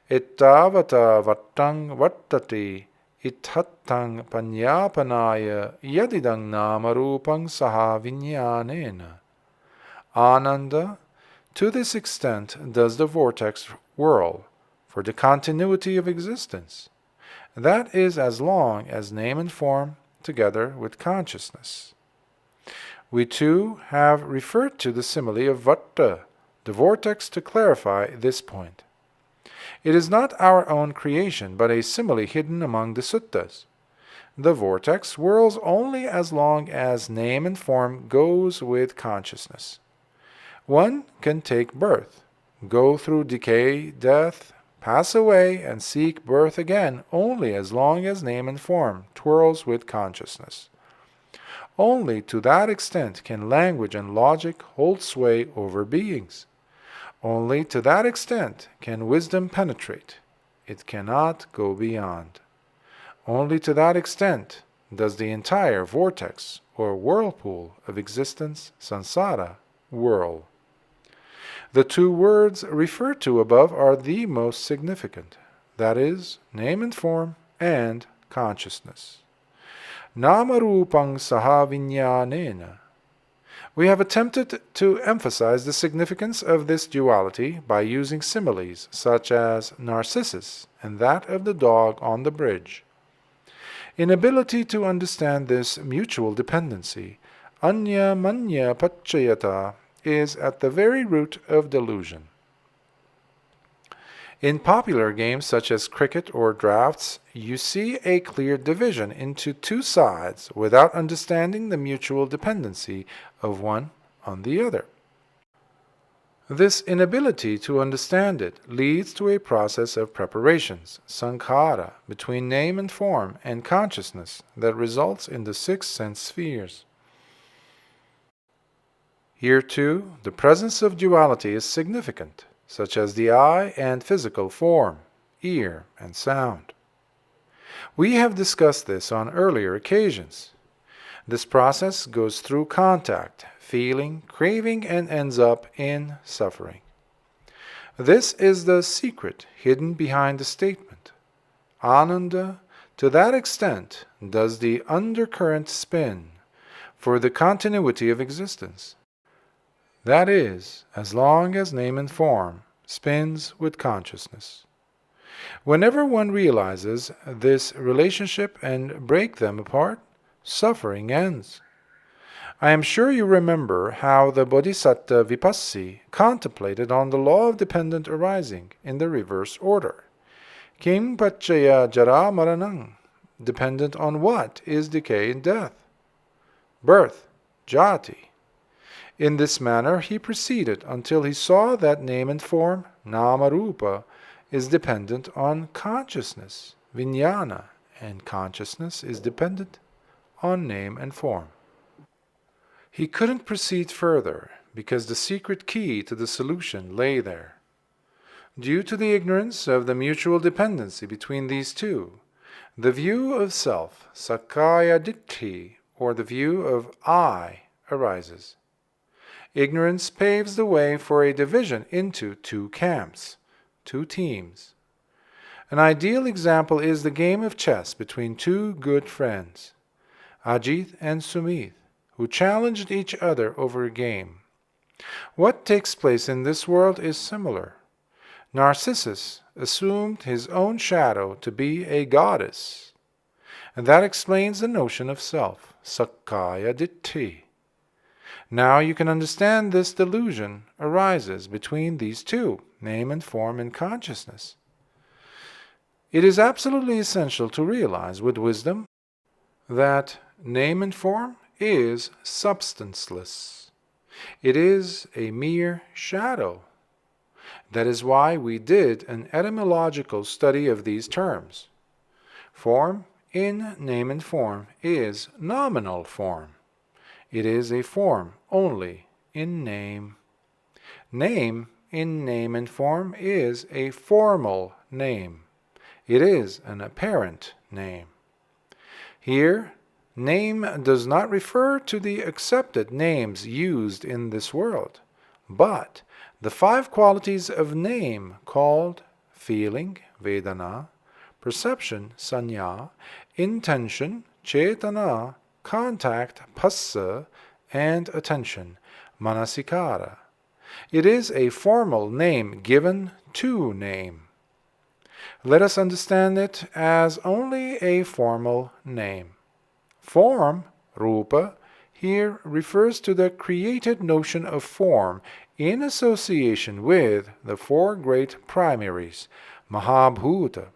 Ettavata vattang vattati ittattang paññāpanaya yadidang namarupang saha vinyanena. Ananda, to this extent does the vortex whirl, for the continuity of existence. That is as long as name and form together with consciousness. We too have referred to the simile of vatta, the vortex, to clarify this point. It is not our own creation, but a simile hidden among the suttas. The vortex whirls only as long as name and form goes with consciousness. One can take birth, go through decay, death, pass away, and seek birth again only as long as name and form twirls with consciousness. Only to that extent can language and logic hold sway over beings. Only to that extent can wisdom penetrate. It cannot go beyond. Only to that extent does the entire vortex or whirlpool of existence, samsara, whirl. The two words referred to above are the most significant, that is, name and form and consciousness. Namarupang saha vinyanena. We have attempted to emphasize the significance of this duality by using similes such as Narcissus and that of the dog on the bridge. Inability to understand this mutual dependency, anya manya paccayata, is at the very root of delusion. In popular games such as cricket or draughts, you see a clear division into two sides without understanding the mutual dependency of one on the other. This inability to understand it leads to a process of preparations, sankhara, between name and form and consciousness that results in the 6 sense spheres. Here too, the presence of duality is significant, such as the eye and physical form, ear and sound. We have discussed this on earlier occasions. This process goes through contact, feeling, craving, and ends up in suffering. This is the secret hidden behind the statement. Ananda, to that extent, does the undercurrent spin for the continuity of existence. That is, as long as name and form spins with consciousness. Whenever one realizes this relationship and break them apart, suffering ends. I am sure you remember how the Bodhisattva Vipassi contemplated on the law of dependent arising in the reverse order. Kim paccaya jara maranam. Dependent on what is decay and death? Birth, jati. In this manner he proceeded until he saw that name and form, nama-rupa, is dependent on consciousness, vijnana, and consciousness is dependent on name and form. He couldn't proceed further because the secret key to the solution lay there. Due to the ignorance of the mutual dependency between these two, the view of self, sakkaya ditthi, or the view of I, arises. ignorance paves the way for a division into two camps, two teams. An ideal example is the game of chess between two good friends, Ajit and Sumit, who challenged each other over a game. What takes place in this world is similar. Narcissus assumed his own shadow to be a goddess, and that explains the notion of self, Sakkaya Ditthi. Now you can understand this delusion arises between these two, name and form in consciousness. It is absolutely essential to realize with wisdom that name and form is substanceless. It is a mere shadow. That is why we did an etymological study of these terms. Form in name and form is nominal form. It is a form only in name. Name in name and form is a formal name. It is an apparent name. Here, name does not refer to the accepted names used in this world, but the 5 qualities of name called feeling, Vedana, perception, Sanya, intention, Cetana, contact, Phassa, and attention, Manasikara. It is a formal name given to name. Let us understand it as only a formal name. Form, Rupa, here refers to the created notion of form in association with the 4 great primaries, Mahabhuta.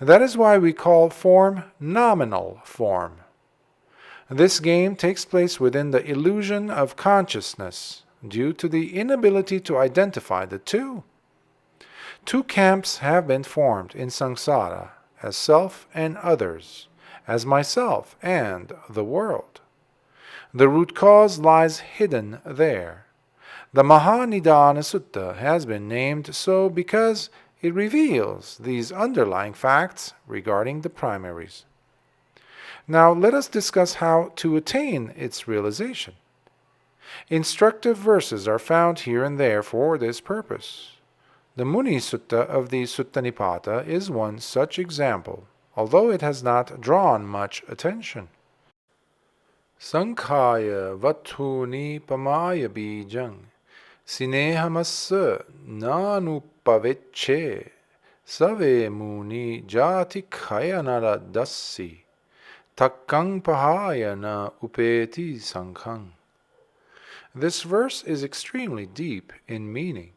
That is why we call form nominal form. This game takes place within the illusion of consciousness due to the inability to identify the two. 2 camps have been formed in samsara as self and others, as myself and the world. The root cause lies hidden there. The Nibbāna Sutta has been named so because it reveals these underlying facts regarding the primaries. Now let us discuss how to attain its realization. Instructive verses are found here and there for this purpose. The Muni Sutta of the Sutta Nipata is one such example, although it has not drawn much attention. Sankhaya vatthuni pamaya bijang sinehamassa nanupavecce save muni jati khayanara dassi takkang pahaya na upeti sankhang. This verse is extremely deep in meaning.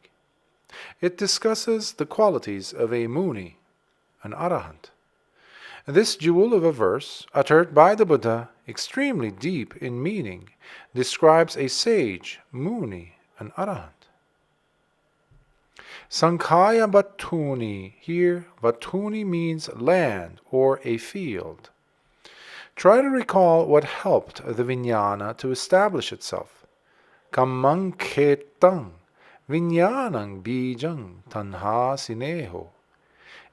It discusses the qualities of a Muni, an Arahant. This jewel of a verse, uttered by the Buddha, extremely deep in meaning, describes a sage, Muni, an Arahant. Sankhaya Vatthuni, here Vatthuni means land or a field. Try to recall what helped the Vijnana to establish itself. Kammang khetang Vijnanang bijang tanha sineho.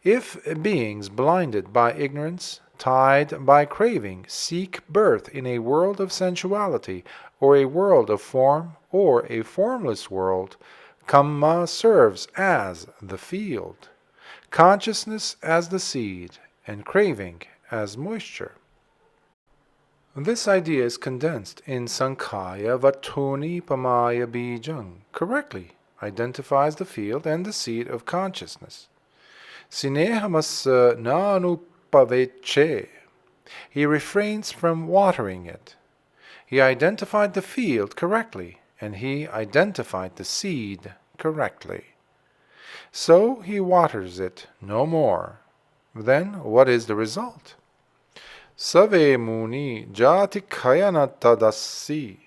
If beings blinded by ignorance, tied by craving, seek birth in a world of sensuality, or a world of form, or a formless world, Kamma serves as the field, consciousness as the seed, and craving as moisture. This idea is condensed in Sankhaya Vatthuni Pamaya Bijang, correctly identifies the field and the seed of consciousness. Sinehamassa nanupavecce. He refrains from watering it. He identified the field correctly, and he identified the seed correctly. So he waters it no more. Then what is the result? Save muni jati kayanatadassi.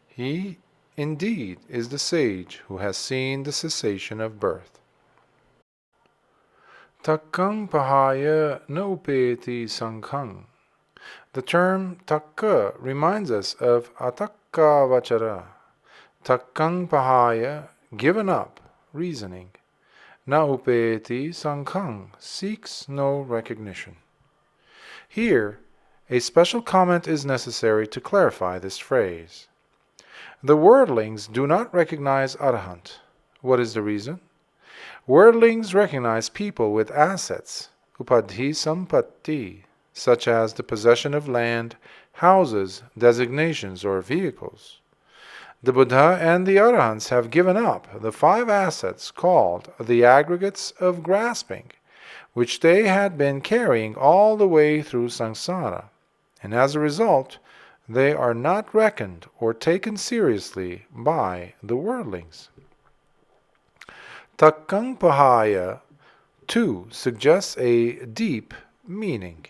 He indeed is the sage who has seen the cessation of birth. Takkang pahaya naupeti sankhang. The term takka reminds us of atakka vachara. Takkang pahaya, given up, reasoning. Naupeti sankhang, seeks no recognition. Here, a special comment is necessary to clarify this phrase. The worldlings do not recognize Arahant. What is the reason? Worldlings recognize people with assets, Upadhi Sampatti, such as the possession of land, houses, designations, or vehicles. The Buddha and the Arahants have given up the 5 assets called the aggregates of grasping, which they had been carrying all the way through samsara, and as a result, they are not reckoned or taken seriously by the worldlings. Takkang Pahaya, too, suggests a deep meaning.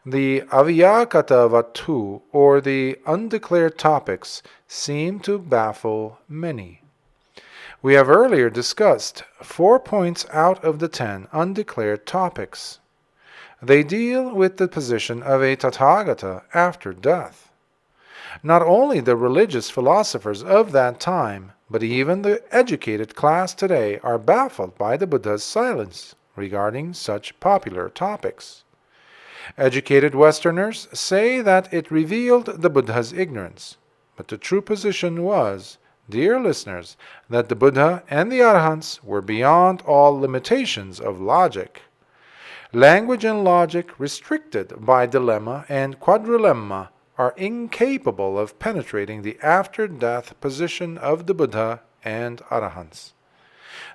The Avyakata Vatu, or the undeclared topics, seem to baffle many. We have earlier discussed 4 points out of the 10 undeclared topics. They deal with the position of a Tathagata after death. Not only the religious philosophers of that time, but even the educated class today are baffled by the Buddha's silence regarding such popular topics. Educated Westerners say that it revealed the Buddha's ignorance, but the true position was, dear listeners, that the Buddha and the Arahants were beyond all limitations of logic. Language and logic, restricted by dilemma and quadrilemma, are incapable of penetrating the after-death position of the Buddha and Arahants.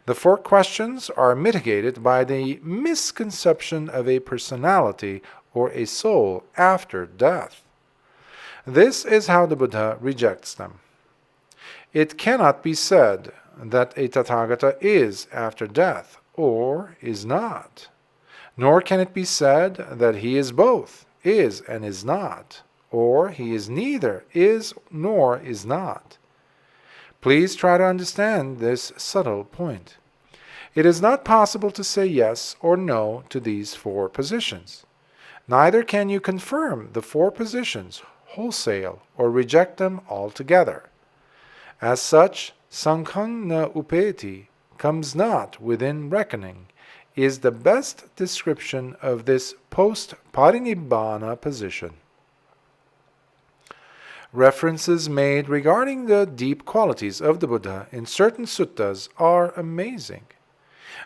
The 4 questions are mitigated by the misconception of a personality or a soul after death. This is how the Buddha rejects them. It cannot be said that a Tathagata is after death or is not. Nor can it be said that he is both, is and is not, or he is neither, is nor is not. Please try to understand this subtle point. It is not possible to say yes or no to these 4 positions. Neither can you confirm the 4 positions wholesale or reject them altogether. As such, Sankhang na upeti, comes not within reckoning, is the best description of this post-parinibbana position. References made regarding the deep qualities of the Buddha in certain suttas are amazing.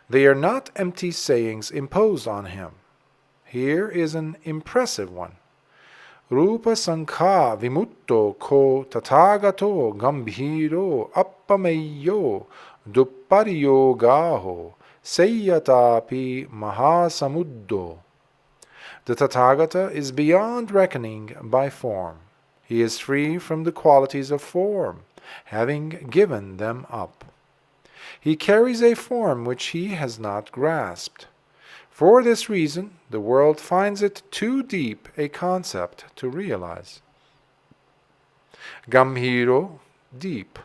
They are not empty sayings imposed on him. Here is an impressive one. Rupa sankha vimutto ko tathagato gambhiro appameyo duppariyogaho seyatapi mahasamuddo. The Tathagata is beyond reckoning by form. He is free from the qualities of form, having given them up. He carries a form which he has not grasped. For this reason, the world finds it too deep a concept to realize. Gambhiro, deep.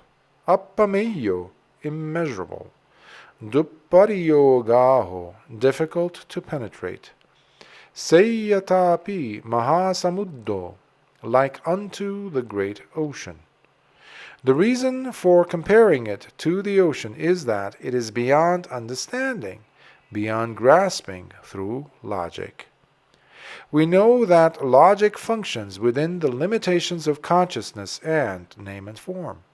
Appameyo, immeasurable. Duppariyogaho, difficult to penetrate. Seyatapi mahasamuddo, like unto the great ocean. The reason for comparing it to the ocean is that it is beyond understanding, beyond grasping through logic. We know that logic functions within the limitations of consciousness and name and form.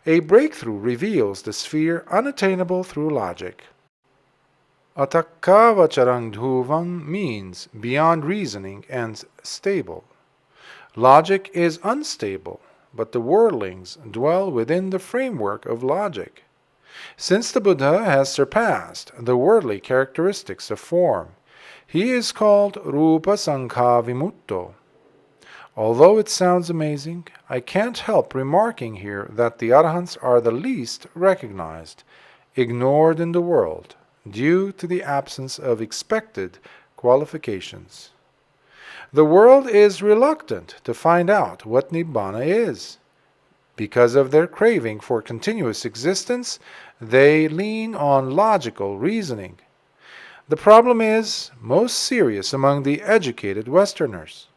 A breakthrough reveals the sphere unattainable through logic. Atakkavacharangdhuvang means beyond reasoning and stable. Logic is unstable, but the worldlings dwell within the framework of logic. Since the Buddha has surpassed the worldly characteristics of form, he is called Rupa Sankha Vimutto. Although it sounds amazing, I can't help remarking here that the Arahants are the least recognized, ignored in the world, due to the absence of expected qualifications. The world is reluctant to find out what Nibbāna is. Because of their craving for continuous existence, they lean on logical reasoning. The problem is most serious among the educated Westerners.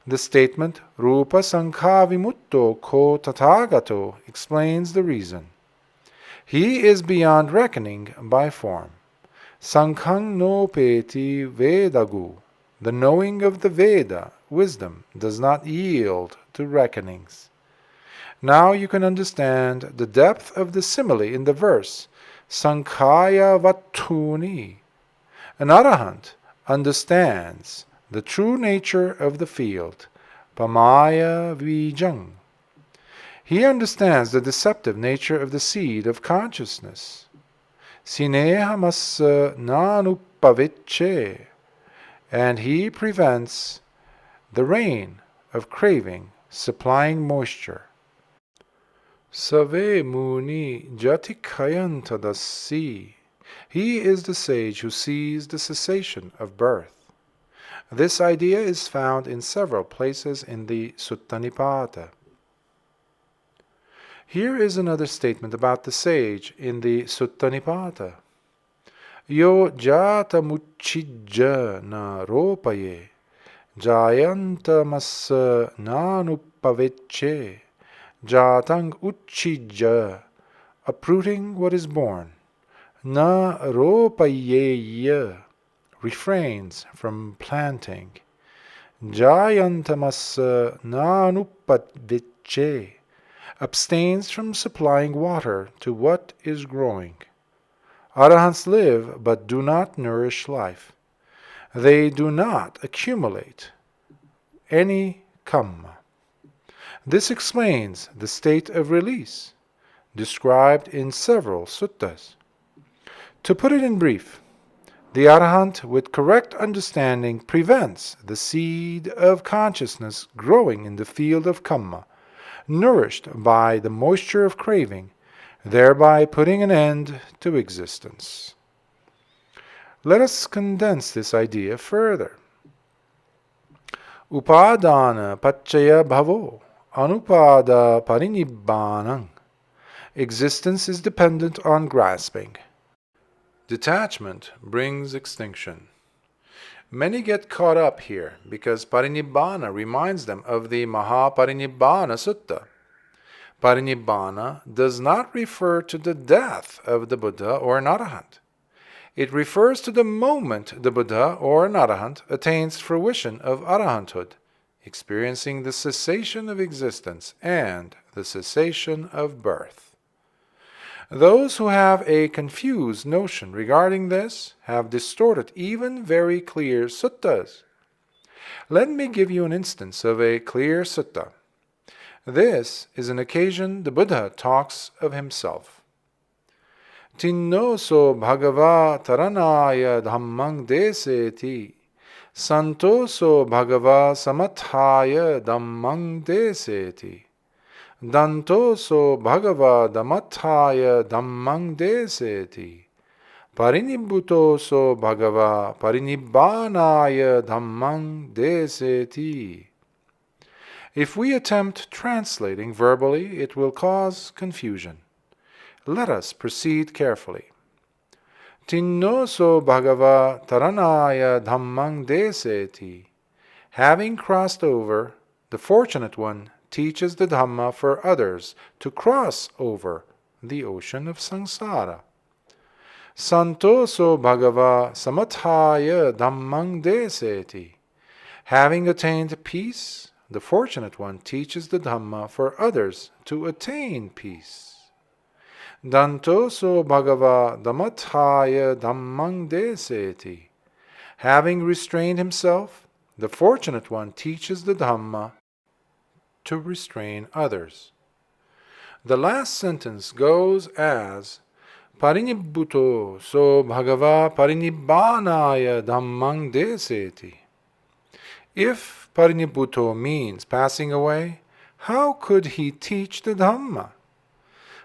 The statement Rupa Sankha Vimutto ko Tathagato explains the reason. He is beyond reckoning by form. Sankhang no peti vedagu. The knowing of the Veda, wisdom, does not yield to reckonings. Now you can understand the depth of the simile in the verse, Sankhaya Vatuni. An arahant understands the true nature of the field, Pamaya Vijang. He understands the deceptive nature of the seed of consciousness, Sinehamasa Nanupaviche, and he prevents the rain of craving supplying moisture. Save muni jatikayantadasi. He is the sage who sees the cessation of birth. This idea is found in several places in the Sutta Nibbāna. Here is another statement about the sage in the Sutta Nibbāna. Yo jata muchijja na ropaye, jayanta massa nanupaveche, jatang uchijja, uprooting what is born, na ropayeya, refrains from planting, jayantamasa nanupaveche, abstains from supplying water to what is growing. Arahants live but do not nourish life. They do not accumulate any kamma. This explains the state of release, described in several suttas. To put it in brief, the arahant with correct understanding prevents the seed of consciousness growing in the field of kamma, nourished by the moisture of craving, thereby putting an end to existence. Let us condense this idea further. Upadhana paccaya bhavo, anupada parinibbānaṃ. Existence is dependent on grasping. Detachment brings extinction. Many get caught up here because Parinibbāna reminds them of the Mahāparinibbāna Sutta. Parinibbāna does not refer to the death of the Buddha or an arahant. It refers to the moment the Buddha or an arahant attains fruition of arahanthood, experiencing the cessation of existence and the cessation of birth. Those who have a confused notion regarding this have distorted even very clear suttas. Let me give you an instance of a clear sutta. This is an occasion the Buddha talks of himself. Tinnoso bhagava taranaya dhammang deseti, santoso bhagava samathaya dhammang deseti, dantoso bhagava dhammathaya dhammang deseti, parinibbutoso bhagava parinibbānaya dhammang deseti. If we attempt translating verbally, it will cause confusion. Let us proceed carefully. Tinnoso bhagava taranaya dhammang deseti. Having crossed over, the fortunate one teaches the Dhamma for others to cross over the ocean of samsara. Santoso bhagava samathaya dhammang deseti. Having attained peace, the fortunate one teaches the Dhamma for others to attain peace. Dantoso bhagava dhammathaya dhammang deseti. Having restrained himself, the fortunate one teaches the Dhamma to restrain others. The last sentence goes as Parinibbuto so bhagava parinibbānaya dhammang deseti. If Parinibbuto means passing away, how could he teach the Dhamma?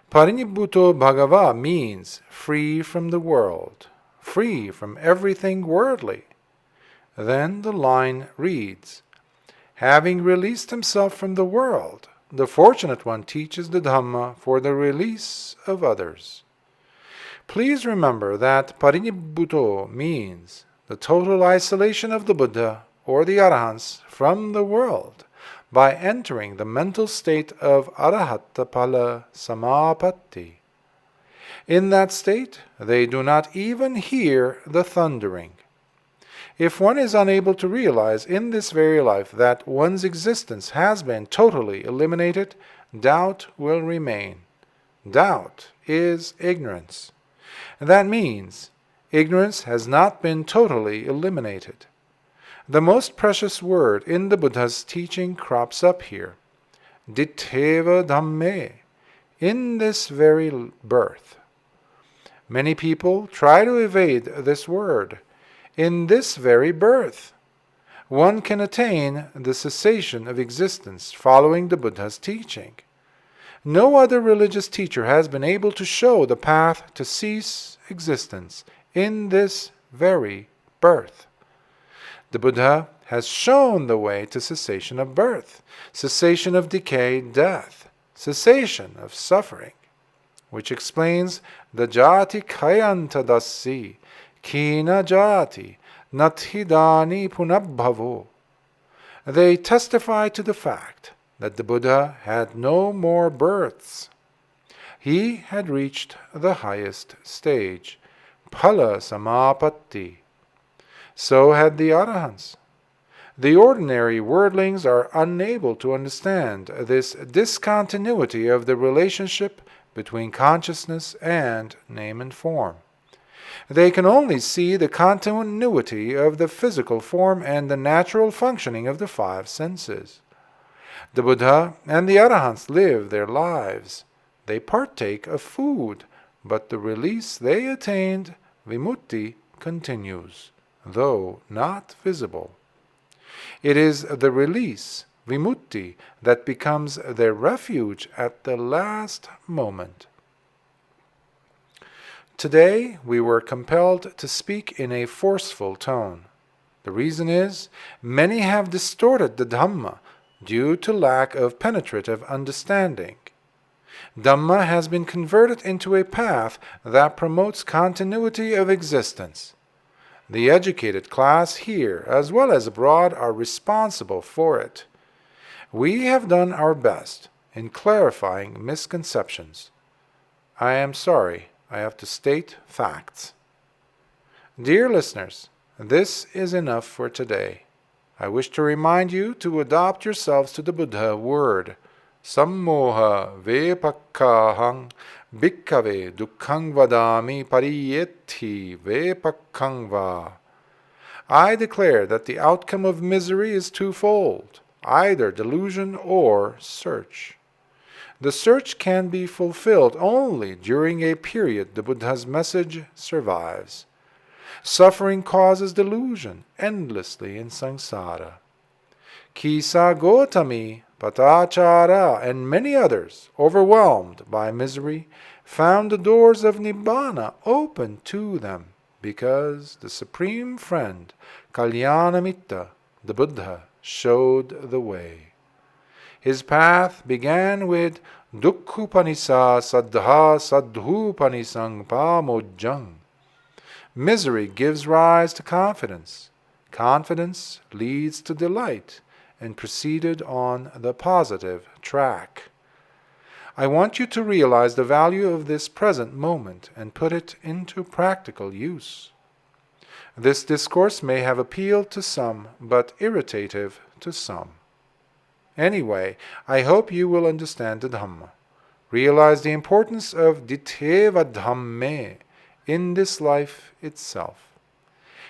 Parinibbuto bhagava means free from the world, free from everything worldly. Then the line reads, having released himself from the world, the fortunate one teaches the Dhamma for the release of others. Please remember that Parinibbuto means the total isolation of the Buddha or the Arahants from the world by entering the mental state of Arahattapala Samapatti. In that state, they do not even hear the thundering. If one is unable to realize in this very life that one's existence has been totally eliminated, doubt will remain. Doubt is ignorance. That means ignorance has not been totally eliminated. The most precious word in the Buddha's teaching crops up here. Dittheva dhamme, in this very birth. Many people try to evade this word. In this very birth, one can attain the cessation of existence following the Buddha's teaching. No other religious teacher has been able to show the path to cease existence in this very birth. The Buddha has shown the way to cessation of birth, cessation of decay, death, cessation of suffering, which explains the Jāti Kayanta Dasi, Kina Jāti, Nathidani Punabhavo. They testify to the fact that the Buddha had no more births. He had reached the highest stage, Phala Samapatti. So had the Arahants. The ordinary worldlings are unable to understand this discontinuity of the relationship between consciousness and name and form. They can only see the continuity of the physical form and the natural functioning of the five senses. The Buddha and the Arahants live their lives. They partake of food, but the release they attained, vimutti, continues, though not visible. It is the release, vimutti, that becomes their refuge at the last moment. Today we were compelled to speak in a forceful tone. The reason is, many have distorted the Dhamma due to lack of penetrative understanding. Dhamma has been converted into a path that promotes continuity of existence. The educated class here, as well as abroad, are responsible for it. We have done our best in clarifying misconceptions. I am sorry, I have to state facts. Dear listeners, this is enough for today. I wish to remind you to adopt yourselves to the Buddha word. Sammoha vepakkahang bhikkhave dukkhang vadami pariyetti vepakkang va. I declare that the outcome of misery is twofold, either delusion or search. The search can be fulfilled only during a period the Buddha's message survives. Suffering causes delusion endlessly in samsara. Kisa Gotami, Patachara, and many others, overwhelmed by misery, found the doors of Nibbāna open to them because the Supreme Friend, Kalyanamitta, the Buddha, showed the way. His path began with Dukkhupanisa Saddha Saddhupanisang Pamojjang. Misery gives rise to confidence. Confidence leads to delight, and proceeded on the positive track. I want you to realize the value of this present moment and put it into practical use. This discourse may have appealed to some, but irritative to some. Anyway, I hope you will understand the Dhamma. Realize the importance of Dittheva dhamme in this life itself.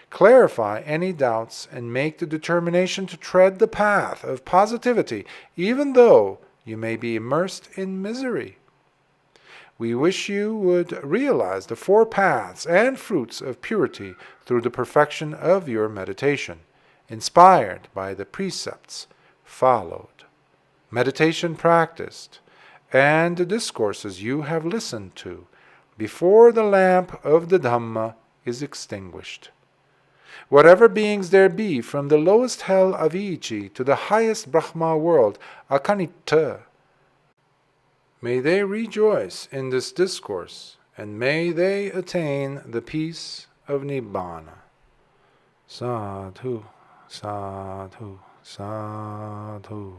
Clarify any doubts and make the determination to tread the path of positivity, even though you may be immersed in misery. We wish you would realize the four paths and fruits of purity through the perfection of your meditation, inspired by the precepts followed, meditation practiced, and the discourses you have listened to, before the lamp of the Dhamma is extinguished. Whatever beings there be, from the lowest hell Avicii to the highest Brahma world, Akanitta, may they rejoice in this discourse, and may they attain the peace of Nibbāna. Sadhu, sadhu, sadhu.